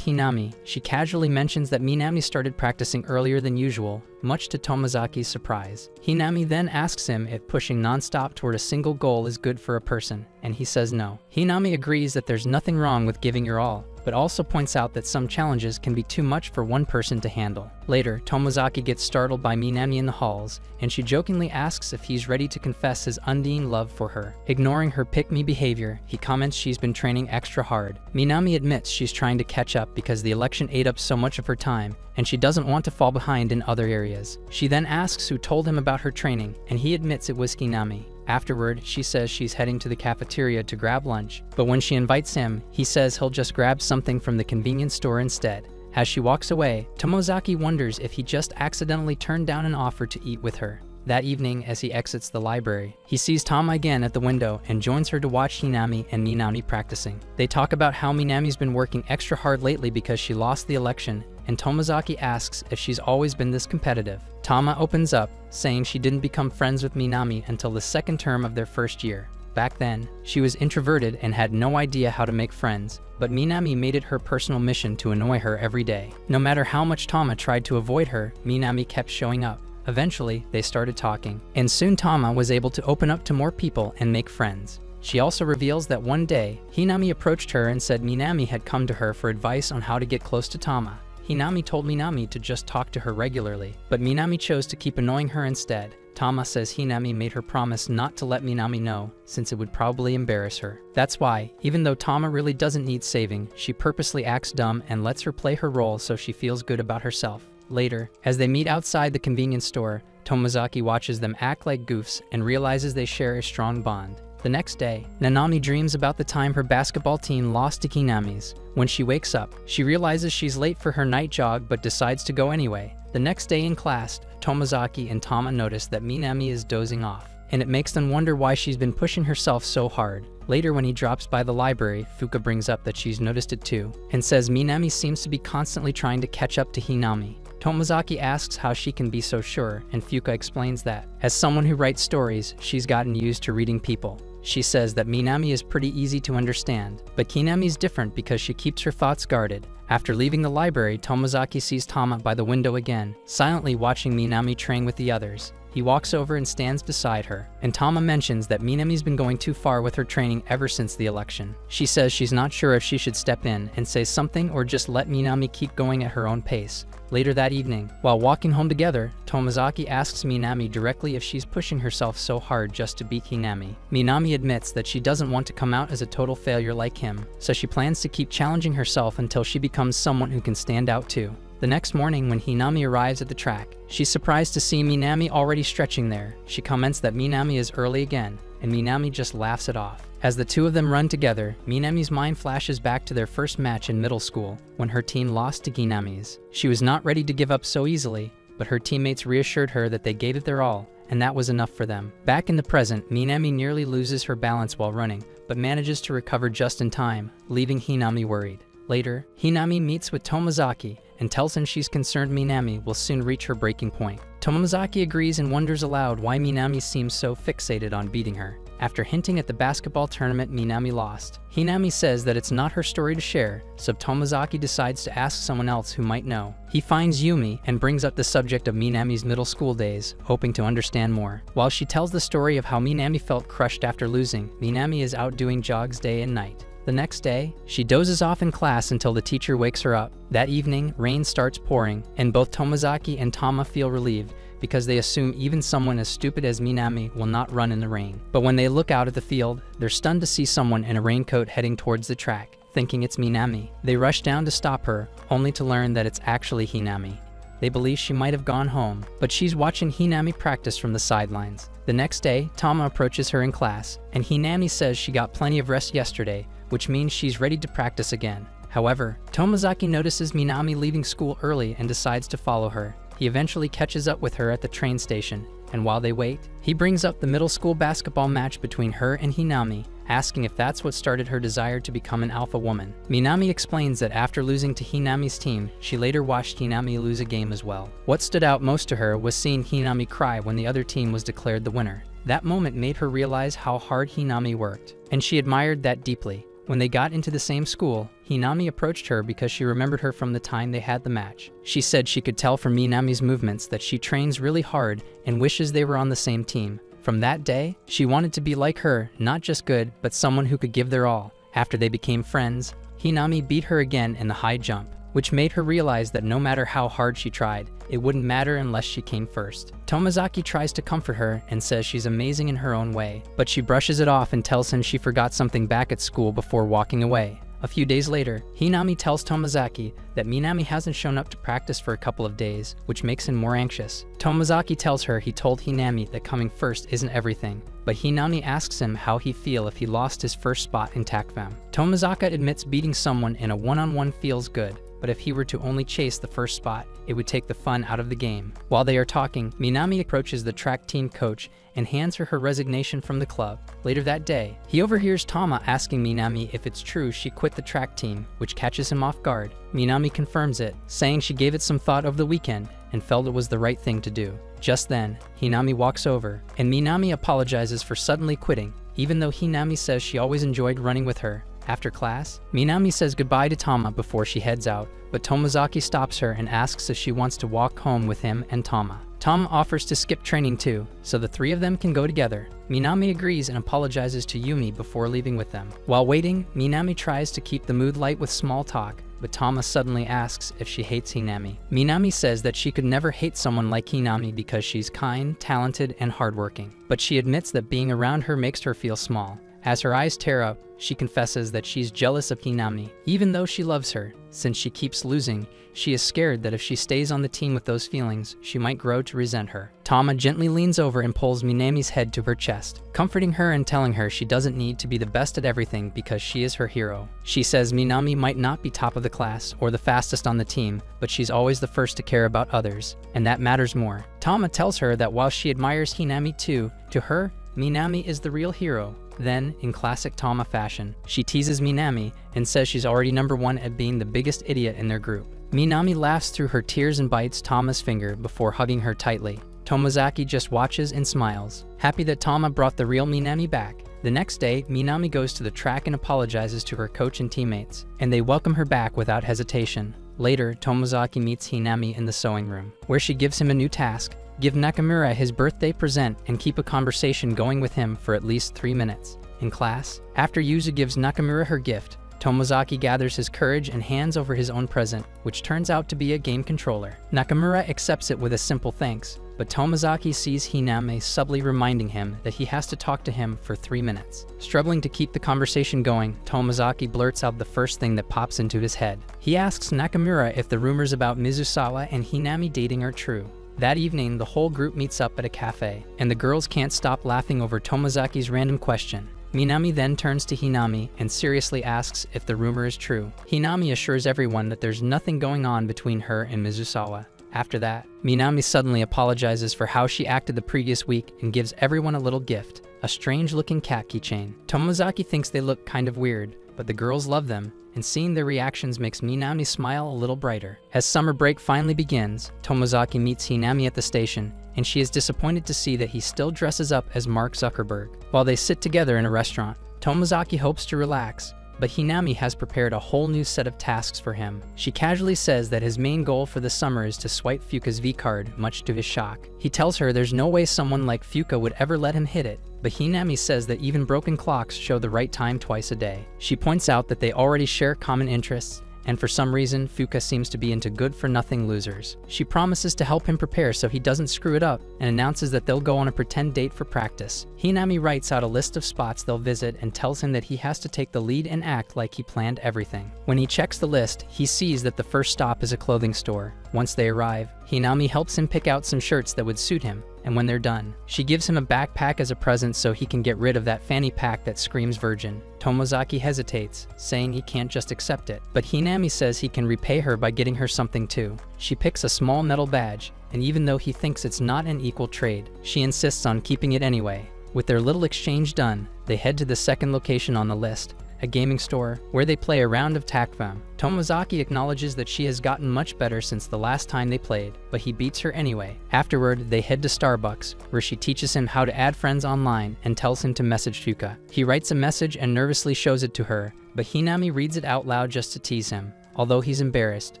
Hinami, she casually mentions that Minami started practicing earlier than usual, much to Tomozaki's surprise. Hinami then asks him if pushing non-stop toward a single goal is good for a person, and he says no. Hinami agrees that there's nothing wrong with giving your all, but also points out that some challenges can be too much for one person to handle. Later, Tomozaki gets startled by Minami in the halls, and she jokingly asks if he's ready to confess his undying love for her. Ignoring her pick-me behavior, he comments she's been training extra hard. Minami admits she's trying to catch up because the election ate up so much of her time, and she doesn't want to fall behind in other areas. She then asks who told him about her training, and he admits it was Hinami. Afterward, she says she's heading to the cafeteria to grab lunch, but when she invites him, he says he'll just grab something from the convenience store instead. As she walks away, Tomozaki wonders if he just accidentally turned down an offer to eat with her. That evening, as he exits the library, he sees Tama again at the window and joins her to watch Hinami and Minami practicing. They talk about how Minami's been working extra hard lately because she lost the election, and Tomozaki asks if she's always been this competitive. Tama opens up, saying she didn't become friends with Minami until the second term of their first year. Back then, she was introverted and had no idea how to make friends, but Minami made it her personal mission to annoy her every day. No matter how much Tama tried to avoid her, Minami kept showing up. Eventually, they started talking, and soon Tama was able to open up to more people and make friends. She also reveals that one day, Hinami approached her and said Minami had come to her for advice on how to get close to Tama. Hinami told Minami to just talk to her regularly, but Minami chose to keep annoying her instead. Tama says Hinami made her promise not to let Minami know, since it would probably embarrass her. That's why, even though Tama really doesn't need saving, she purposely acts dumb and lets her play her role so she feels good about herself. Later, as they meet outside the convenience store, Tomozaki watches them act like goofs and realizes they share a strong bond. The next day, Nanami dreams about the time her basketball team lost to Hinami's. When she wakes up, she realizes she's late for her night jog but decides to go anyway. The next day in class, Tomozaki and Tama notice that Minami is dozing off, and it makes them wonder why she's been pushing herself so hard. Later, when he drops by the library, Fuka brings up that she's noticed it too, and says Minami seems to be constantly trying to catch up to Hinami. Tomozaki asks how she can be so sure, and Fuka explains that, as someone who writes stories, she's gotten used to reading people. She says that Minami is pretty easy to understand, but Hinami's different because she keeps her thoughts guarded. After leaving the library, Tomozaki sees Tama by the window again, silently watching Minami train with the others. He walks over and stands beside her, and Tama mentions that Minami's been going too far with her training ever since the election. She says she's not sure if she should step in and say something or just let Minami keep going at her own pace. Later that evening, while walking home together, Tomozaki asks Minami directly if she's pushing herself so hard just to beat Hinami. Minami admits that she doesn't want to come out as a total failure like him, so she plans to keep challenging herself until she becomes someone who can stand out too. The next morning, when Hinami arrives at the track, she's surprised to see Minami already stretching there. She comments that Minami is early again, and Minami just laughs it off. As the two of them run together, Minami's mind flashes back to their first match in middle school, when her team lost to Hinami's. She was not ready to give up so easily, but her teammates reassured her that they gave it their all, and that was enough for them. Back in the present, Minami nearly loses her balance while running, but manages to recover just in time, leaving Hinami worried. Later, Hinami meets with Tomozaki and tells him she's concerned Minami will soon reach her breaking point. Tomozaki agrees and wonders aloud why Minami seems so fixated on beating her. After hinting at the basketball tournament Minami lost, Hinami says that it's not her story to share, so Tomozaki decides to ask someone else who might know. He finds Yumi and brings up the subject of Minami's middle school days, hoping to understand more. While she tells the story of how Minami felt crushed after losing, Minami is out doing jogs day and night. The next day, she dozes off in class until the teacher wakes her up. That evening, rain starts pouring, and both Tomozaki and Tama feel relieved because they assume even someone as stupid as Minami will not run in the rain. But when they look out at the field, they're stunned to see someone in a raincoat heading towards the track. Thinking it's Minami, they rush down to stop her, only to learn that it's actually Hinami. They believe she might have gone home, but she's watching Hinami practice from the sidelines. The next day, Tama approaches her in class, and Hinami says she got plenty of rest yesterday, which means she's ready to practice again. However, Tomozaki notices Minami leaving school early and decides to follow her. He eventually catches up with her at the train station, and while they wait, he brings up the middle school basketball match between her and Hinami, asking if that's what started her desire to become an alpha woman. Minami explains that after losing to Hinami's team, she later watched Hinami lose a game as well. What stood out most to her was seeing Hinami cry when the other team was declared the winner. That moment made her realize how hard Hinami worked, and she admired that deeply. When they got into the same school, Hinami approached her because she remembered her from the time they had the match. She said she could tell from Minami's movements that she trains really hard and wishes they were on the same team. From that day, she wanted to be like her, not just good, but someone who could give their all. After they became friends, Hinami beat her again in the high jump, which made her realize that no matter how hard she tried, it wouldn't matter unless she came first. Tomozaki tries to comfort her and says she's amazing in her own way, but she brushes it off and tells him she forgot something back at school before walking away. A few days later, Hinami tells Tomozaki that Minami hasn't shown up to practice for a couple of days, which makes him more anxious. Tomozaki tells her he told Hinami that coming first isn't everything, but Hinami asks him how he'd feel if he lost his first spot in TACFAM. Tomozaki admits beating someone in a one-on-one feels good, but if he were to only chase the first spot, it would take the fun out of the game. While they are talking, Minami approaches the track team coach and hands her resignation from the club. Later that day, he overhears Tama asking Minami if it's true she quit the track team, which catches him off guard. Minami confirms it, saying she gave it some thought over the weekend and felt it was the right thing to do. Just then, Hinami walks over, and Minami apologizes for suddenly quitting, even though Hinami says she always enjoyed running with her. After class, Minami says goodbye to Tama before she heads out, but Tomozaki stops her and asks if she wants to walk home with him and Tama. Tama offers to skip training too, so the three of them can go together. Minami agrees and apologizes to Yumi before leaving with them. While waiting, Minami tries to keep the mood light with small talk, but Tama suddenly asks if she hates Hinami. Minami says that she could never hate someone like Hinami because she's kind, talented, and hardworking, but she admits that being around her makes her feel small. As her eyes tear up, she confesses that she's jealous of Hinami, even though she loves her. Since she keeps losing, she is scared that if she stays on the team with those feelings, she might grow to resent her. Tama gently leans over and pulls Minami's head to her chest, comforting her and telling her she doesn't need to be the best at everything because she is her hero. She says Minami might not be top of the class or the fastest on the team, but she's always the first to care about others, and that matters more. Tama tells her that while she admires Hinami too, to her, Minami is the real hero. Then, in classic Tama fashion, she teases Minami and says she's already #1 at being the biggest idiot in their group. Minami laughs through her tears and bites Tama's finger before hugging her tightly. Tomozaki just watches and smiles, happy that Tama brought the real Minami back. The next day, Minami goes to the track and apologizes to her coach and teammates, and they welcome her back without hesitation. Later, Tomozaki meets Hinami in the sewing room, where she gives him a new task: give Nakamura his birthday present and keep a conversation going with him for at least 3 minutes. In class, after Yuzu gives Nakamura her gift, Tomozaki gathers his courage and hands over his own present, which turns out to be a game controller. Nakamura accepts it with a simple thanks, but Tomozaki sees Hinami subtly reminding him that he has to talk to him for 3 minutes. Struggling to keep the conversation going, Tomozaki blurts out the first thing that pops into his head. He asks Nakamura if the rumors about Mizusawa and Hinami dating are true. That evening, the whole group meets up at a cafe, and the girls can't stop laughing over Tomozaki's random question. Minami then turns to Hinami and seriously asks if the rumor is true. Hinami assures everyone that there's nothing going on between her and Mizusawa. After that, Minami suddenly apologizes for how she acted the previous week and gives everyone a little gift, a strange-looking cat keychain. Tomozaki thinks they look kind of weird, but the girls love them, and seeing their reactions makes Minami smile a little brighter. As summer break finally begins, Tomozaki meets Hinami at the station, and she is disappointed to see that he still dresses up as Mark Zuckerberg. While they sit together in a restaurant, Tomozaki hopes to relax, but Hinami has prepared a whole new set of tasks for him. She casually says that his main goal for the summer is to swipe Fuka's V-card, much to his shock. He tells her there's no way someone like Fuka would ever let him hit it, but Hinami says that even broken clocks show the right time twice a day. She points out that they already share common interests, and for some reason, Fuka seems to be into good-for-nothing losers. She promises to help him prepare so he doesn't screw it up, and announces that they'll go on a pretend date for practice. Hinami writes out a list of spots they'll visit and tells him that he has to take the lead and act like he planned everything. When he checks the list, he sees that the first stop is a clothing store. Once they arrive, Hinami helps him pick out some shirts that would suit him, and when they're done, she gives him a backpack as a present so he can get rid of that fanny pack that screams virgin. Tomozaki hesitates, saying he can't just accept it, but Hinami says he can repay her by getting her something too. She picks a small metal badge, and even though he thinks it's not an equal trade, she insists on keeping it anyway. With their little exchange done, they head to the second location on the list, a gaming store, where they play a round of Takvam. Tomozaki acknowledges that she has gotten much better since the last time they played, but he beats her anyway. Afterward, they head to Starbucks, where she teaches him how to add friends online and tells him to message Fuka. He writes a message and nervously shows it to her, but Hinami reads it out loud just to tease him. Although he's embarrassed,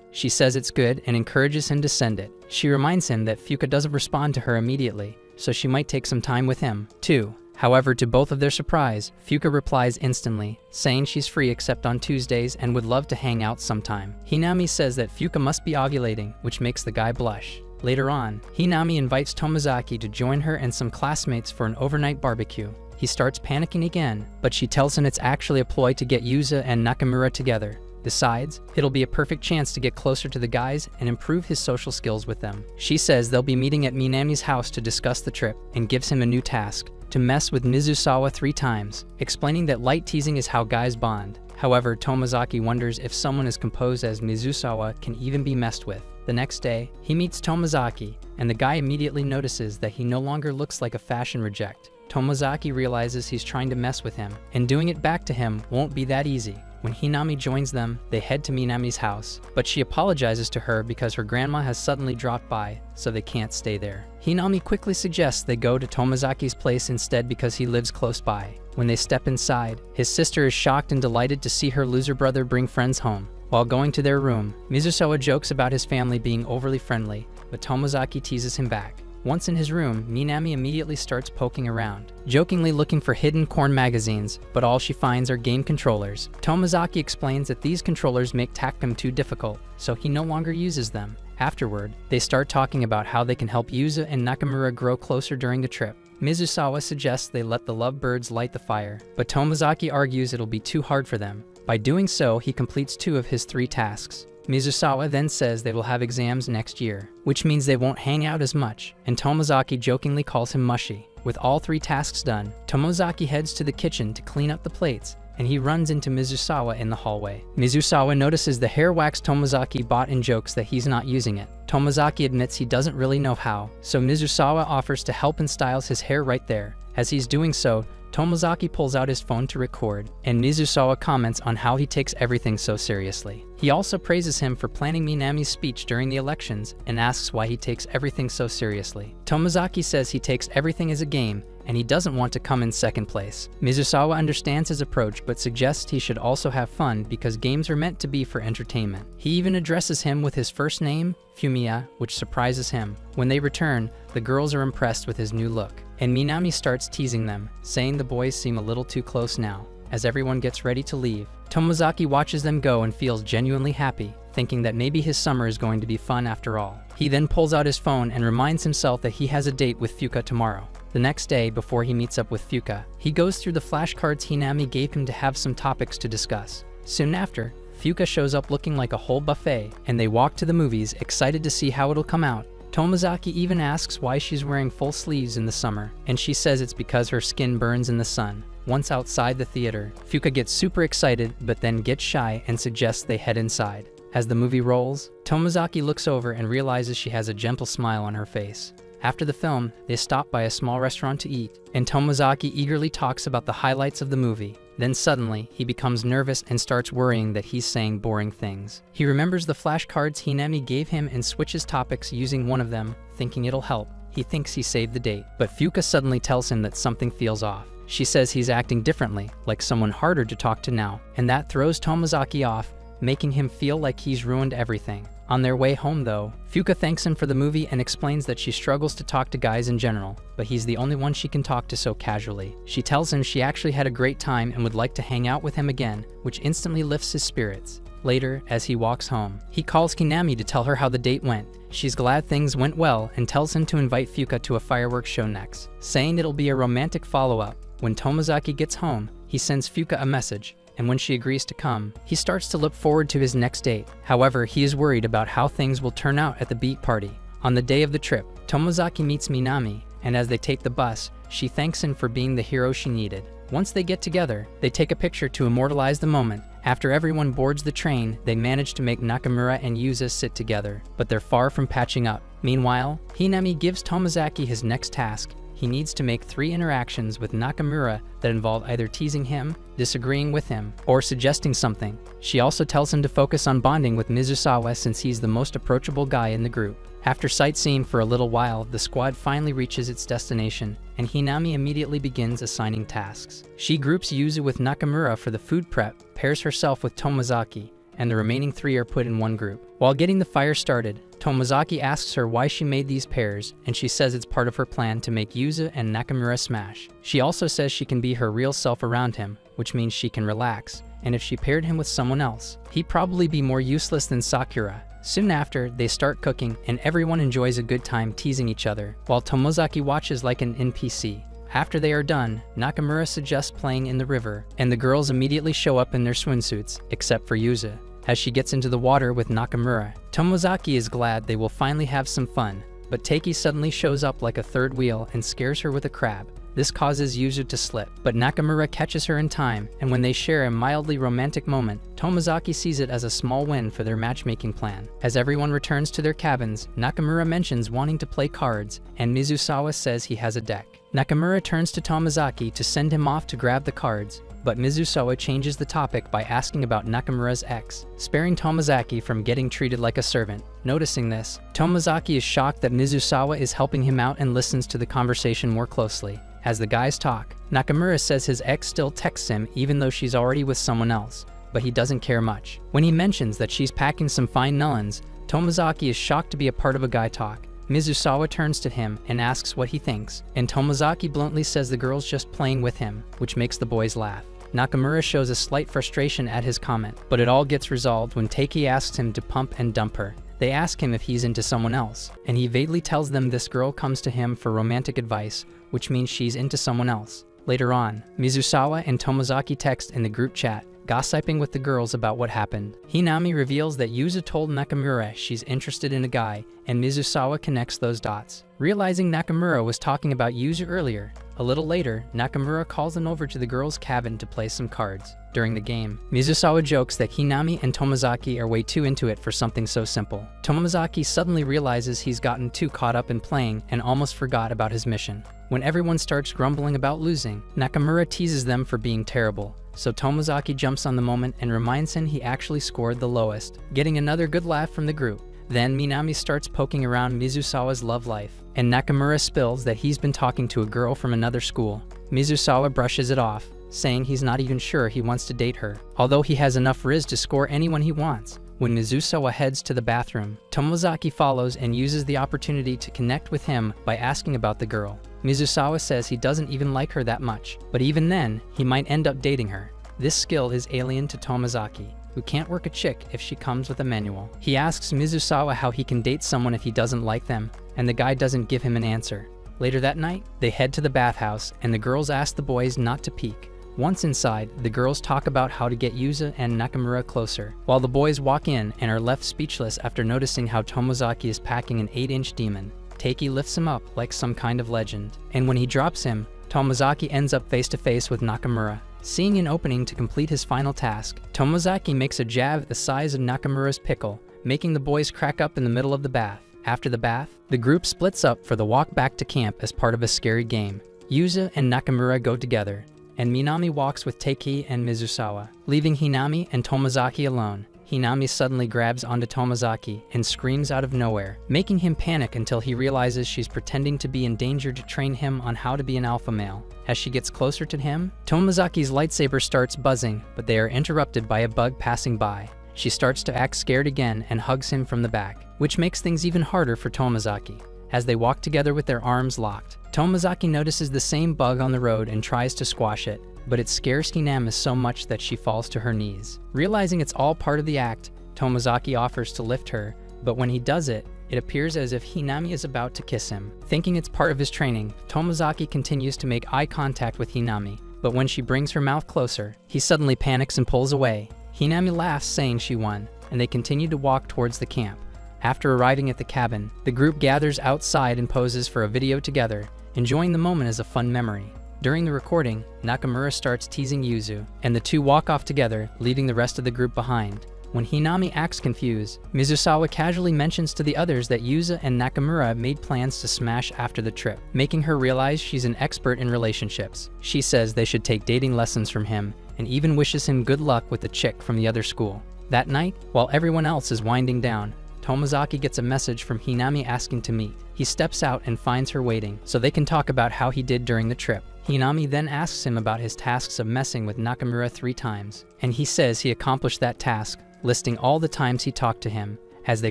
she says it's good and encourages him to send it. She reminds him that Fuka doesn't respond to her immediately, so she might take some time with him, too. However, to both of their surprise, Fuka replies instantly, saying she's free except on Tuesdays and would love to hang out sometime. Hinami says that Fuka must be ovulating, which makes the guy blush. Later on, Hinami invites Tomozaki to join her and some classmates for an overnight barbecue. He starts panicking again, but she tells him it's actually a ploy to get Yuza and Nakamura together. Besides, it'll be a perfect chance to get closer to the guys and improve his social skills with them. She says they'll be meeting at Minami's house to discuss the trip, and gives him a new task: to mess with Mizusawa 3 times, explaining that light teasing is how guys bond. However, Tomozaki wonders if someone as composed as Mizusawa can even be messed with. The next day, he meets Tomozaki, and the guy immediately notices that he no longer looks like a fashion reject. Tomozaki realizes he's trying to mess with him, and doing it back to him won't be that easy. When Hinami joins them, they head to Minami's house, but she apologizes to her because her grandma has suddenly dropped by, so they can't stay there. Hinami quickly suggests they go to Tomozaki's place instead because he lives close by. When they step inside, his sister is shocked and delighted to see her loser brother bring friends home. While going to their room, Mizusawa jokes about his family being overly friendly, but Tomozaki teases him back. Once in his room, Minami immediately starts poking around, jokingly looking for hidden corn magazines, but all she finds are game controllers. Tomozaki explains that these controllers make Takvam too difficult, so he no longer uses them. Afterward, they start talking about how they can help Yuza and Nakamura grow closer during the trip. Mizusawa suggests they let the lovebirds light the fire, but Tomozaki argues it'll be too hard for them. By doing so, he completes 2 of his 3 tasks. Mizusawa then says they will have exams next year, which means they won't hang out as much, and Tomozaki jokingly calls him mushy. With all 3 tasks done, Tomozaki heads to the kitchen to clean up the plates, and he runs into Mizusawa in the hallway. Mizusawa notices the hair wax Tomozaki bought and jokes that he's not using it. Tomozaki admits he doesn't really know how, so Mizusawa offers to help and styles his hair right there. As he's doing so, Tomozaki pulls out his phone to record, and Mizusawa comments on how he takes everything so seriously. He also praises him for planning Minami's speech during the elections and asks why he takes everything so seriously. Tomozaki says he takes everything as a game and he doesn't want to come in second place. Mizusawa understands his approach but suggests he should also have fun because games are meant to be for entertainment. He even addresses him with his first name, Fumiya, which surprises him. When they return, the girls are impressed with his new look, and Minami starts teasing them, saying the boys seem a little too close now. As everyone gets ready to leave, Tomozaki watches them go and feels genuinely happy, thinking that maybe his summer is going to be fun after all. He then pulls out his phone and reminds himself that he has a date with Fuka tomorrow. The next day, before he meets up with Fuka, he goes through the flashcards Hinami gave him to have some topics to discuss. Soon after, Fuka shows up looking like a whole buffet, and they walk to the movies, excited to see how it'll come out. Tomozaki even asks why she's wearing full sleeves in the summer, and she says it's because her skin burns in the sun. Once outside the theater, Fuka gets super excited but then gets shy and suggests they head inside. As the movie rolls, Tomozaki looks over and realizes she has a gentle smile on her face. After the film, they stop by a small restaurant to eat, and Tomozaki eagerly talks about the highlights of the movie. Then suddenly, he becomes nervous and starts worrying that he's saying boring things. He remembers the flashcards Hinami gave him and switches topics using one of them, thinking it'll help. He thinks he saved the date, but Fuka suddenly tells him that something feels off. She says he's acting differently, like someone harder to talk to now, and that throws Tomozaki off, making him feel like he's ruined everything. On their way home though, Fuka thanks him for the movie and explains that she struggles to talk to guys in general, but he's the only one she can talk to so casually. She tells him she actually had a great time and would like to hang out with him again, which instantly lifts his spirits. Later, as he walks home, he calls Hinami to tell her how the date went. She's glad things went well and tells him to invite Fuka to a fireworks show next, saying it'll be a romantic follow-up. When Tomozaki gets home, he sends Fuka a message, and when she agrees to come, he starts to look forward to his next date. However, he is worried about how things will turn out at the beach party. On the day of the trip, Tomozaki meets Minami, and as they take the bus, she thanks him for being the hero she needed. Once they get together, they take a picture to immortalize the moment. After everyone boards the train, they manage to make Nakamura and Yuza sit together, but they're far from patching up. Meanwhile, Hinami gives Tomozaki his next task. He needs to make 3 interactions with Nakamura that involve either teasing him, disagreeing with him, or suggesting something. She also tells him to focus on bonding with Mizusawa since he's the most approachable guy in the group. After sightseeing for a little while, the squad finally reaches its destination, and Hinami immediately begins assigning tasks. She groups Yuzu with Nakamura for the food prep, pairs herself with Tomozaki, and the remaining 3 are put in one group. While getting the fire started, Tomozaki asks her why she made these pairs, and she says it's part of her plan to make Yuzu and Nakamura smash. She also says she can be her real self around him, which means she can relax, and if she paired him with someone else, he'd probably be more useless than Sakura. Soon after, they start cooking, and everyone enjoys a good time teasing each other, while Tomozaki watches like an NPC. After they are done, Nakamura suggests playing in the river, and the girls immediately show up in their swimsuits, except for Yuzu. As she gets into the water with Nakamura, Tomozaki is glad they will finally have some fun, but Teiki suddenly shows up like a third wheel and scares her with a crab. This causes Yuzu to slip, but Nakamura catches her in time, and when they share a mildly romantic moment, Tomozaki sees it as a small win for their matchmaking plan. As everyone returns to their cabins, Nakamura mentions wanting to play cards, and Mizusawa says he has a deck. Nakamura turns to Tomozaki to send him off to grab the cards, but Mizusawa changes the topic by asking about Nakamura's ex, sparing Tomozaki from getting treated like a servant. Noticing this, Tomozaki is shocked that Mizusawa is helping him out and listens to the conversation more closely. As the guys talk, Nakamura says his ex still texts him even though she's already with someone else, but he doesn't care much. When he mentions that she's packing some fine nullins, Tomozaki is shocked to be a part of a guy talk. Mizusawa turns to him and asks what he thinks, and Tomozaki bluntly says the girl's just playing with him, which makes the boys laugh. Nakamura shows a slight frustration at his comment, but it all gets resolved when Teiki asks him to pump and dump her. They ask him if he's into someone else, and he vaguely tells them this girl comes to him for romantic advice, which means she's into someone else. Later on, Mizusawa and Tomozaki text in the group chat, gossiping with the girls about what happened. Hinami reveals that Yuzu told Nakamura she's interested in a guy, and Mizusawa connects those dots, realizing Nakamura was talking about Yuzu earlier. A little later, Nakamura calls them over to the girls' cabin to play some cards. During the game, Mizusawa jokes that Hinami and Tomozaki are way too into it for something so simple. Tomozaki suddenly realizes he's gotten too caught up in playing and almost forgot about his mission. When everyone starts grumbling about losing, Nakamura teases them for being terrible, so Tomozaki jumps on the moment and reminds him he actually scored the lowest, getting another good laugh from the group. Then Minami starts poking around Mizusawa's love life, and Nakamura spills that he's been talking to a girl from another school. Mizusawa brushes it off, saying he's not even sure he wants to date her, although he has enough riz to score anyone he wants. When Mizusawa heads to the bathroom, Tomozaki follows and uses the opportunity to connect with him by asking about the girl. Mizusawa says he doesn't even like her that much, but even then, he might end up dating her. This skill is alien to Tomozaki, who can't work a chick if she comes with a manual. He asks Mizusawa how he can date someone if he doesn't like them, and the guy doesn't give him an answer. Later that night, they head to the bathhouse, and the girls ask the boys not to peek. Once inside, the girls talk about how to get Yuzu and Nakamura closer, while the boys walk in and are left speechless after noticing how Tomozaki is packing an 8-inch demon. Teiki lifts him up like some kind of legend, and when he drops him, Tomozaki ends up face to face with Nakamura. Seeing an opening to complete his final task, Tomozaki makes a jab at the size of Nakamura's pickle, making the boys crack up in the middle of the bath. After the bath, the group splits up for the walk back to camp as part of a scary game. Yuzu and Nakamura go together, and Minami walks with Teiki and Mizusawa, leaving Hinami and Tomozaki alone. Hinami suddenly grabs onto Tomozaki and screams out of nowhere, making him panic until he realizes she's pretending to be in danger to train him on how to be an alpha male. As she gets closer to him, Tomozaki's lightsaber starts buzzing, but they are interrupted by a bug passing by. She starts to act scared again and hugs him from the back, which makes things even harder for Tomozaki. As they walk together with their arms locked, Tomozaki notices the same bug on the road and tries to squash it, but it scares Hinami so much that she falls to her knees. Realizing it's all part of the act, Tomozaki offers to lift her, but when he does it, it appears as if Hinami is about to kiss him. Thinking it's part of his training, Tomozaki continues to make eye contact with Hinami, but when she brings her mouth closer, he suddenly panics and pulls away. Hinami laughs, saying she won, and they continue to walk towards the camp. After arriving at the cabin, the group gathers outside and poses for a video together, enjoying the moment as a fun memory. During the recording, Nakamura starts teasing Yuzu, and the two walk off together, leaving the rest of the group behind. When Hinami acts confused, Mizusawa casually mentions to the others that Yuzu and Nakamura made plans to smash after the trip, making her realize she's an expert in relationships. She says they should take dating lessons from him, and even wishes him good luck with the chick from the other school. That night, while everyone else is winding down, Tomozaki gets a message from Hinami asking to meet. He steps out and finds her waiting, so they can talk about how he did during the trip. Hinami then asks him about his tasks of messing with Nakamura 3 times, and he says he accomplished that task, listing all the times he talked to him. As they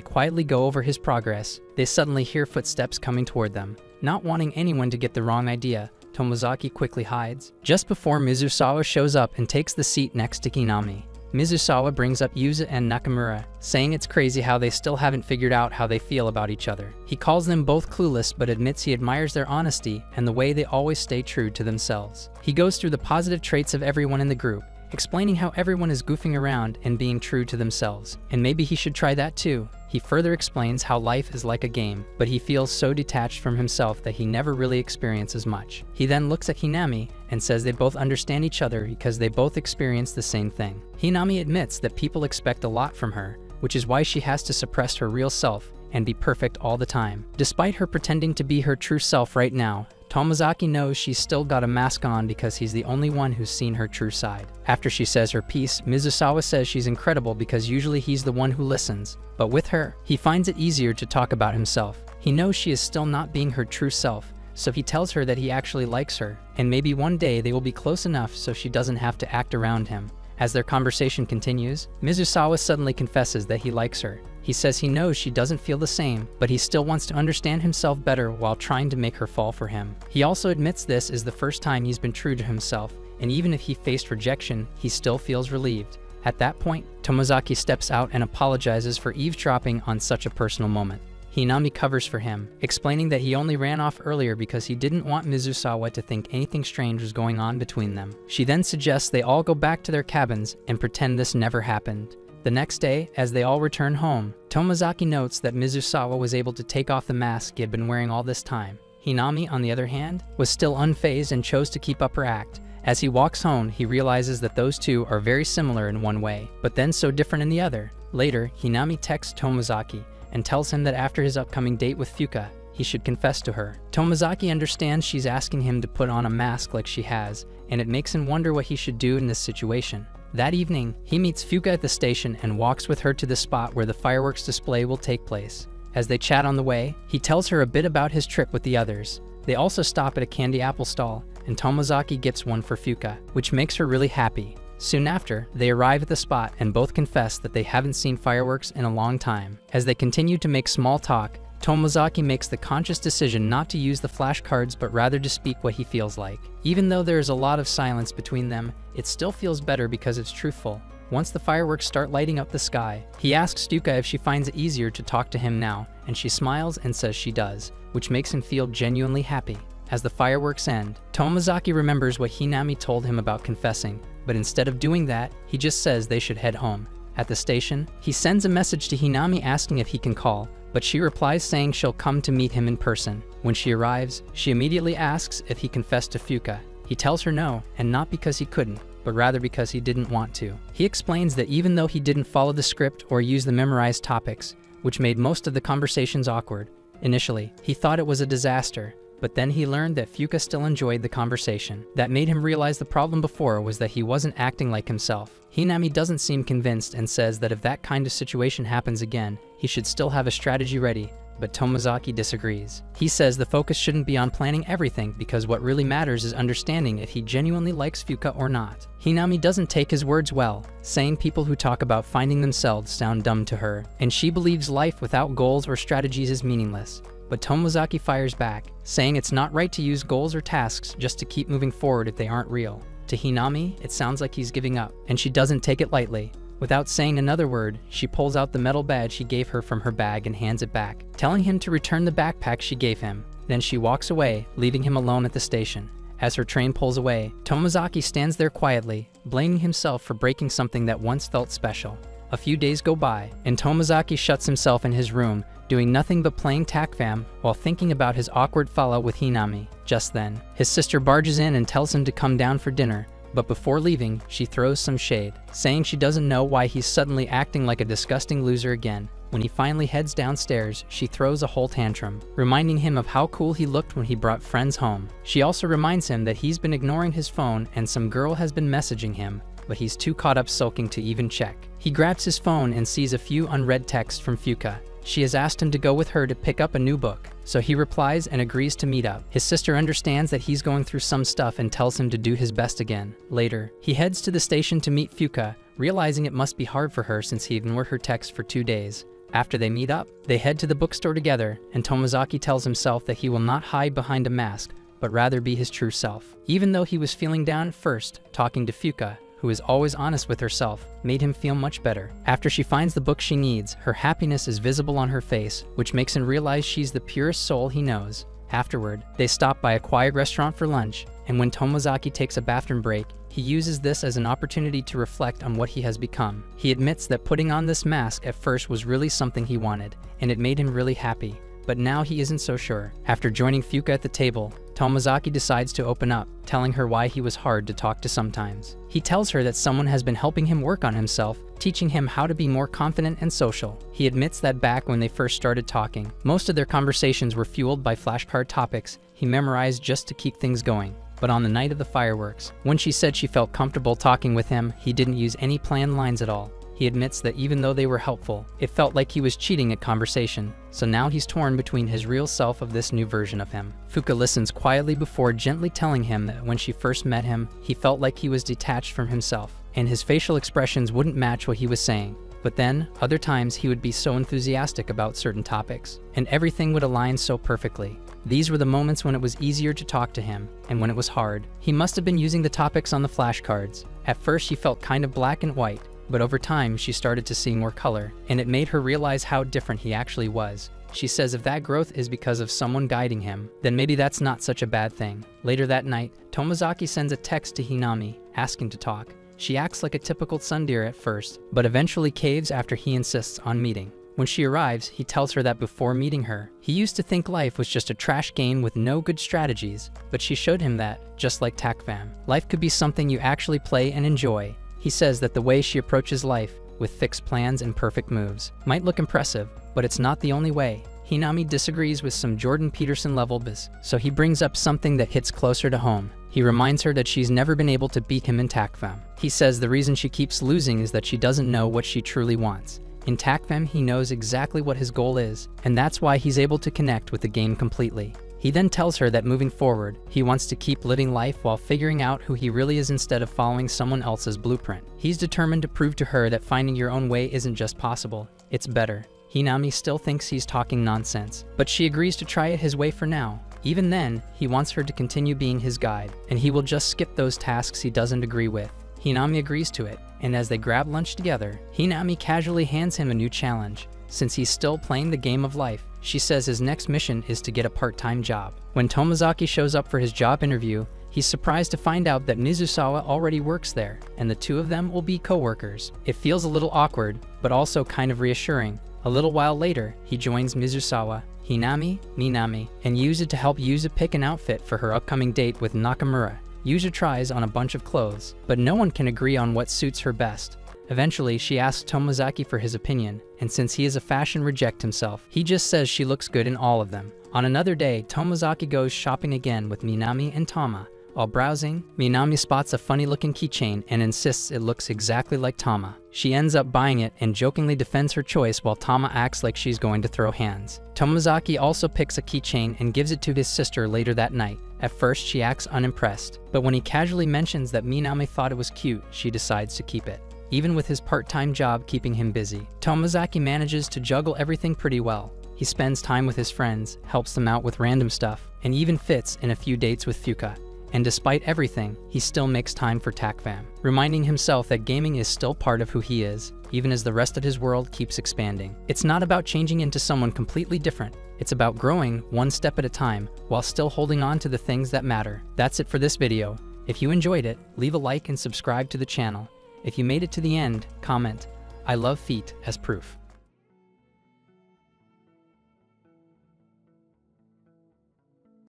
quietly go over his progress, they suddenly hear footsteps coming toward them. Not wanting anyone to get the wrong idea, Tomozaki quickly hides, just before Mizusawa shows up and takes the seat next to Hinami. Mizusawa brings up Yuzu and Nakamura, saying it's crazy how they still haven't figured out how they feel about each other. He calls them both clueless but admits he admires their honesty and the way they always stay true to themselves. He goes through the positive traits of everyone in the group, explaining how everyone is goofing around and being true to themselves, and maybe he should try that too. He further explains how life is like a game, but he feels so detached from himself that he never really experiences much. He then looks at Hinami and says they both understand each other because they both experience the same thing. Hinami admits that people expect a lot from her, which is why she has to suppress her real self and be perfect all the time. Despite her pretending to be her true self right now, Tomozaki knows she's still got a mask on because he's the only one who's seen her true side. After she says her piece, Mizusawa says she's incredible because usually he's the one who listens. But with her, he finds it easier to talk about himself. He knows she is still not being her true self, so he tells her that he actually likes her, and maybe one day they will be close enough so she doesn't have to act around him. As their conversation continues, Mizusawa suddenly confesses that he likes her. He says he knows she doesn't feel the same, but he still wants to understand himself better while trying to make her fall for him. He also admits this is the first time he's been true to himself, and even if he faced rejection, he still feels relieved. At that point, Tomozaki steps out and apologizes for eavesdropping on such a personal moment. Hinami covers for him, explaining that he only ran off earlier because he didn't want Mizusawa to think anything strange was going on between them. She then suggests they all go back to their cabins and pretend this never happened. The next day, as they all return home, Tomozaki notes that Mizusawa was able to take off the mask he had been wearing all this time. Hinami, on the other hand, was still unfazed and chose to keep up her act. As he walks home, he realizes that those two are very similar in one way, but then so different in the other. Later, Hinami texts Tomozaki and tells him that after his upcoming date with Fuka, he should confess to her. Tomozaki understands she's asking him to put on a mask like she has, and it makes him wonder what he should do in this situation. That evening, he meets Fuka at the station and walks with her to the spot where the fireworks display will take place. As they chat on the way, he tells her a bit about his trip with the others. They also stop at a candy apple stall, and Tomozaki gets one for Fuka, which makes her really happy. Soon after, they arrive at the spot and both confess that they haven't seen fireworks in a long time. As they continue to make small talk, Tomozaki makes the conscious decision not to use the flashcards but rather to speak what he feels like. Even though there is a lot of silence between them, it still feels better because it's truthful. Once the fireworks start lighting up the sky, he asks Fuka if she finds it easier to talk to him now, and she smiles and says she does, which makes him feel genuinely happy. As the fireworks end, Tomozaki remembers what Hinami told him about confessing, but instead of doing that, he just says they should head home. At the station, he sends a message to Hinami asking if he can call, but she replies saying she'll come to meet him in person. When she arrives, she immediately asks if he confessed to Fuka. He tells her no, and not because he couldn't, but rather because he didn't want to. He explains that even though he didn't follow the script or use the memorized topics, which made most of the conversations awkward, initially, he thought it was a disaster. But then he learned that Fuka still enjoyed the conversation. That made him realize the problem before was that he wasn't acting like himself. Hinami doesn't seem convinced and says that if that kind of situation happens again, he should still have a strategy ready, but Tomozaki disagrees. He says the focus shouldn't be on planning everything because what really matters is understanding if he genuinely likes Fuka or not. Hinami doesn't take his words well, saying people who talk about finding themselves sound dumb to her, and she believes life without goals or strategies is meaningless. But Tomozaki fires back, saying it's not right to use goals or tasks just to keep moving forward if they aren't real. To Hinami, it sounds like he's giving up, and she doesn't take it lightly. Without saying another word, she pulls out the metal badge he gave her from her bag and hands it back, telling him to return the backpack she gave him. Then she walks away, leaving him alone at the station. As her train pulls away, Tomozaki stands there quietly, blaming himself for breaking something that once felt special. A few days go by, and Tomozaki shuts himself in his room, doing nothing but playing TACFAM while thinking about his awkward fallout with Hinami. Just then, his sister barges in and tells him to come down for dinner, but before leaving, she throws some shade, saying she doesn't know why he's suddenly acting like a disgusting loser again. When he finally heads downstairs, she throws a whole tantrum, reminding him of how cool he looked when he brought friends home. She also reminds him that he's been ignoring his phone and some girl has been messaging him, but he's too caught up sulking to even check. He grabs his phone and sees a few unread texts from Fuka. She has asked him to go with her to pick up a new book, so he replies and agrees to meet up. His sister understands that he's going through some stuff and tells him to do his best again. Later, he heads to the station to meet Fuka, realizing it must be hard for her since he ignored her text for 2 days. After they meet up, they head to the bookstore together, and Tomozaki tells himself that he will not hide behind a mask, but rather be his true self. Even though he was feeling down at first, talking to Fuka, who is always honest with herself, made him feel much better. After she finds the book she needs, her happiness is visible on her face, which makes him realize she's the purest soul he knows. Afterward, they stop by a quiet restaurant for lunch, and when Tomozaki takes a bathroom break, he uses this as an opportunity to reflect on what he has become. He admits that putting on this mask at first was really something he wanted, and it made him really happy. But now he isn't so sure. After joining Fuka at the table, Tomozaki decides to open up, telling her why he was hard to talk to sometimes. He tells her that someone has been helping him work on himself, teaching him how to be more confident and social. He admits that back when they first started talking, most of their conversations were fueled by flashcard topics he memorized just to keep things going. But on the night of the fireworks, when she said she felt comfortable talking with him, he didn't use any planned lines at all. He admits that even though they were helpful, it felt like he was cheating at conversation, so now he's torn between his real self of this new version of him. Fuka listens quietly before gently telling him that when she first met him, he felt like he was detached from himself, and his facial expressions wouldn't match what he was saying. But then, other times he would be so enthusiastic about certain topics, and everything would align so perfectly. These were the moments when it was easier to talk to him, and when it was hard. He must have been using the topics on the flashcards. At first she felt kind of black and white, but over time she started to see more color, and it made her realize how different he actually was. She says if that growth is because of someone guiding him, then maybe that's not such a bad thing. Later that night, Tomozaki sends a text to Hinami, asking to talk. She acts like a typical tsundere at first, but eventually caves after he insists on meeting. When she arrives, he tells her that before meeting her, he used to think life was just a trash game with no good strategies, but she showed him that, just like TACFAM, life could be something you actually play and enjoy. He says that the way she approaches life, with fixed plans and perfect moves, might look impressive, but it's not the only way. Hinami disagrees with some Jordan Peterson level biz, so he brings up something that hits closer to home. He reminds her that she's never been able to beat him in TACFAM. He says the reason she keeps losing is that she doesn't know what she truly wants. In TACFAM, he knows exactly what his goal is, and that's why he's able to connect with the game completely. He then tells her that moving forward, he wants to keep living life while figuring out who he really is instead of following someone else's blueprint. He's determined to prove to her that finding your own way isn't just possible, it's better. Hinami still thinks he's talking nonsense, but she agrees to try it his way for now. Even then, he wants her to continue being his guide, and he will just skip those tasks he doesn't agree with. Hinami agrees to it, and as they grab lunch together, Hinami casually hands him a new challenge. Since he's still playing the game of life, she says his next mission is to get a part-time job. When Tomozaki shows up for his job interview, he's surprised to find out that Mizusawa already works there, and the two of them will be co-workers. It feels a little awkward, but also kind of reassuring. A little while later, he joins Mizusawa, Hinami, Minami, and Yuzu to help Yuzu pick an outfit for her upcoming date with Nakamura. Yuzu tries on a bunch of clothes, but no one can agree on what suits her best. Eventually, she asks Tomozaki for his opinion, and since he is a fashion reject himself, he just says she looks good in all of them. On another day, Tomozaki goes shopping again with Minami and Tama. While browsing, Minami spots a funny-looking keychain and insists it looks exactly like Tama. She ends up buying it and jokingly defends her choice while Tama acts like she's going to throw hands. Tomozaki also picks a keychain and gives it to his sister later that night. At first, she acts unimpressed, but when he casually mentions that Minami thought it was cute, she decides to keep it. Even with his part-time job keeping him busy, Tomozaki manages to juggle everything pretty well. He spends time with his friends, helps them out with random stuff, and even fits in a few dates with Fuka. And despite everything, he still makes time for TACFam, reminding himself that gaming is still part of who he is, even as the rest of his world keeps expanding. It's not about changing into someone completely different. It's about growing one step at a time while still holding on to the things that matter. That's it for this video. If you enjoyed it, leave a like and subscribe to the channel. If you made it to the end, comment, "I love feet" as proof.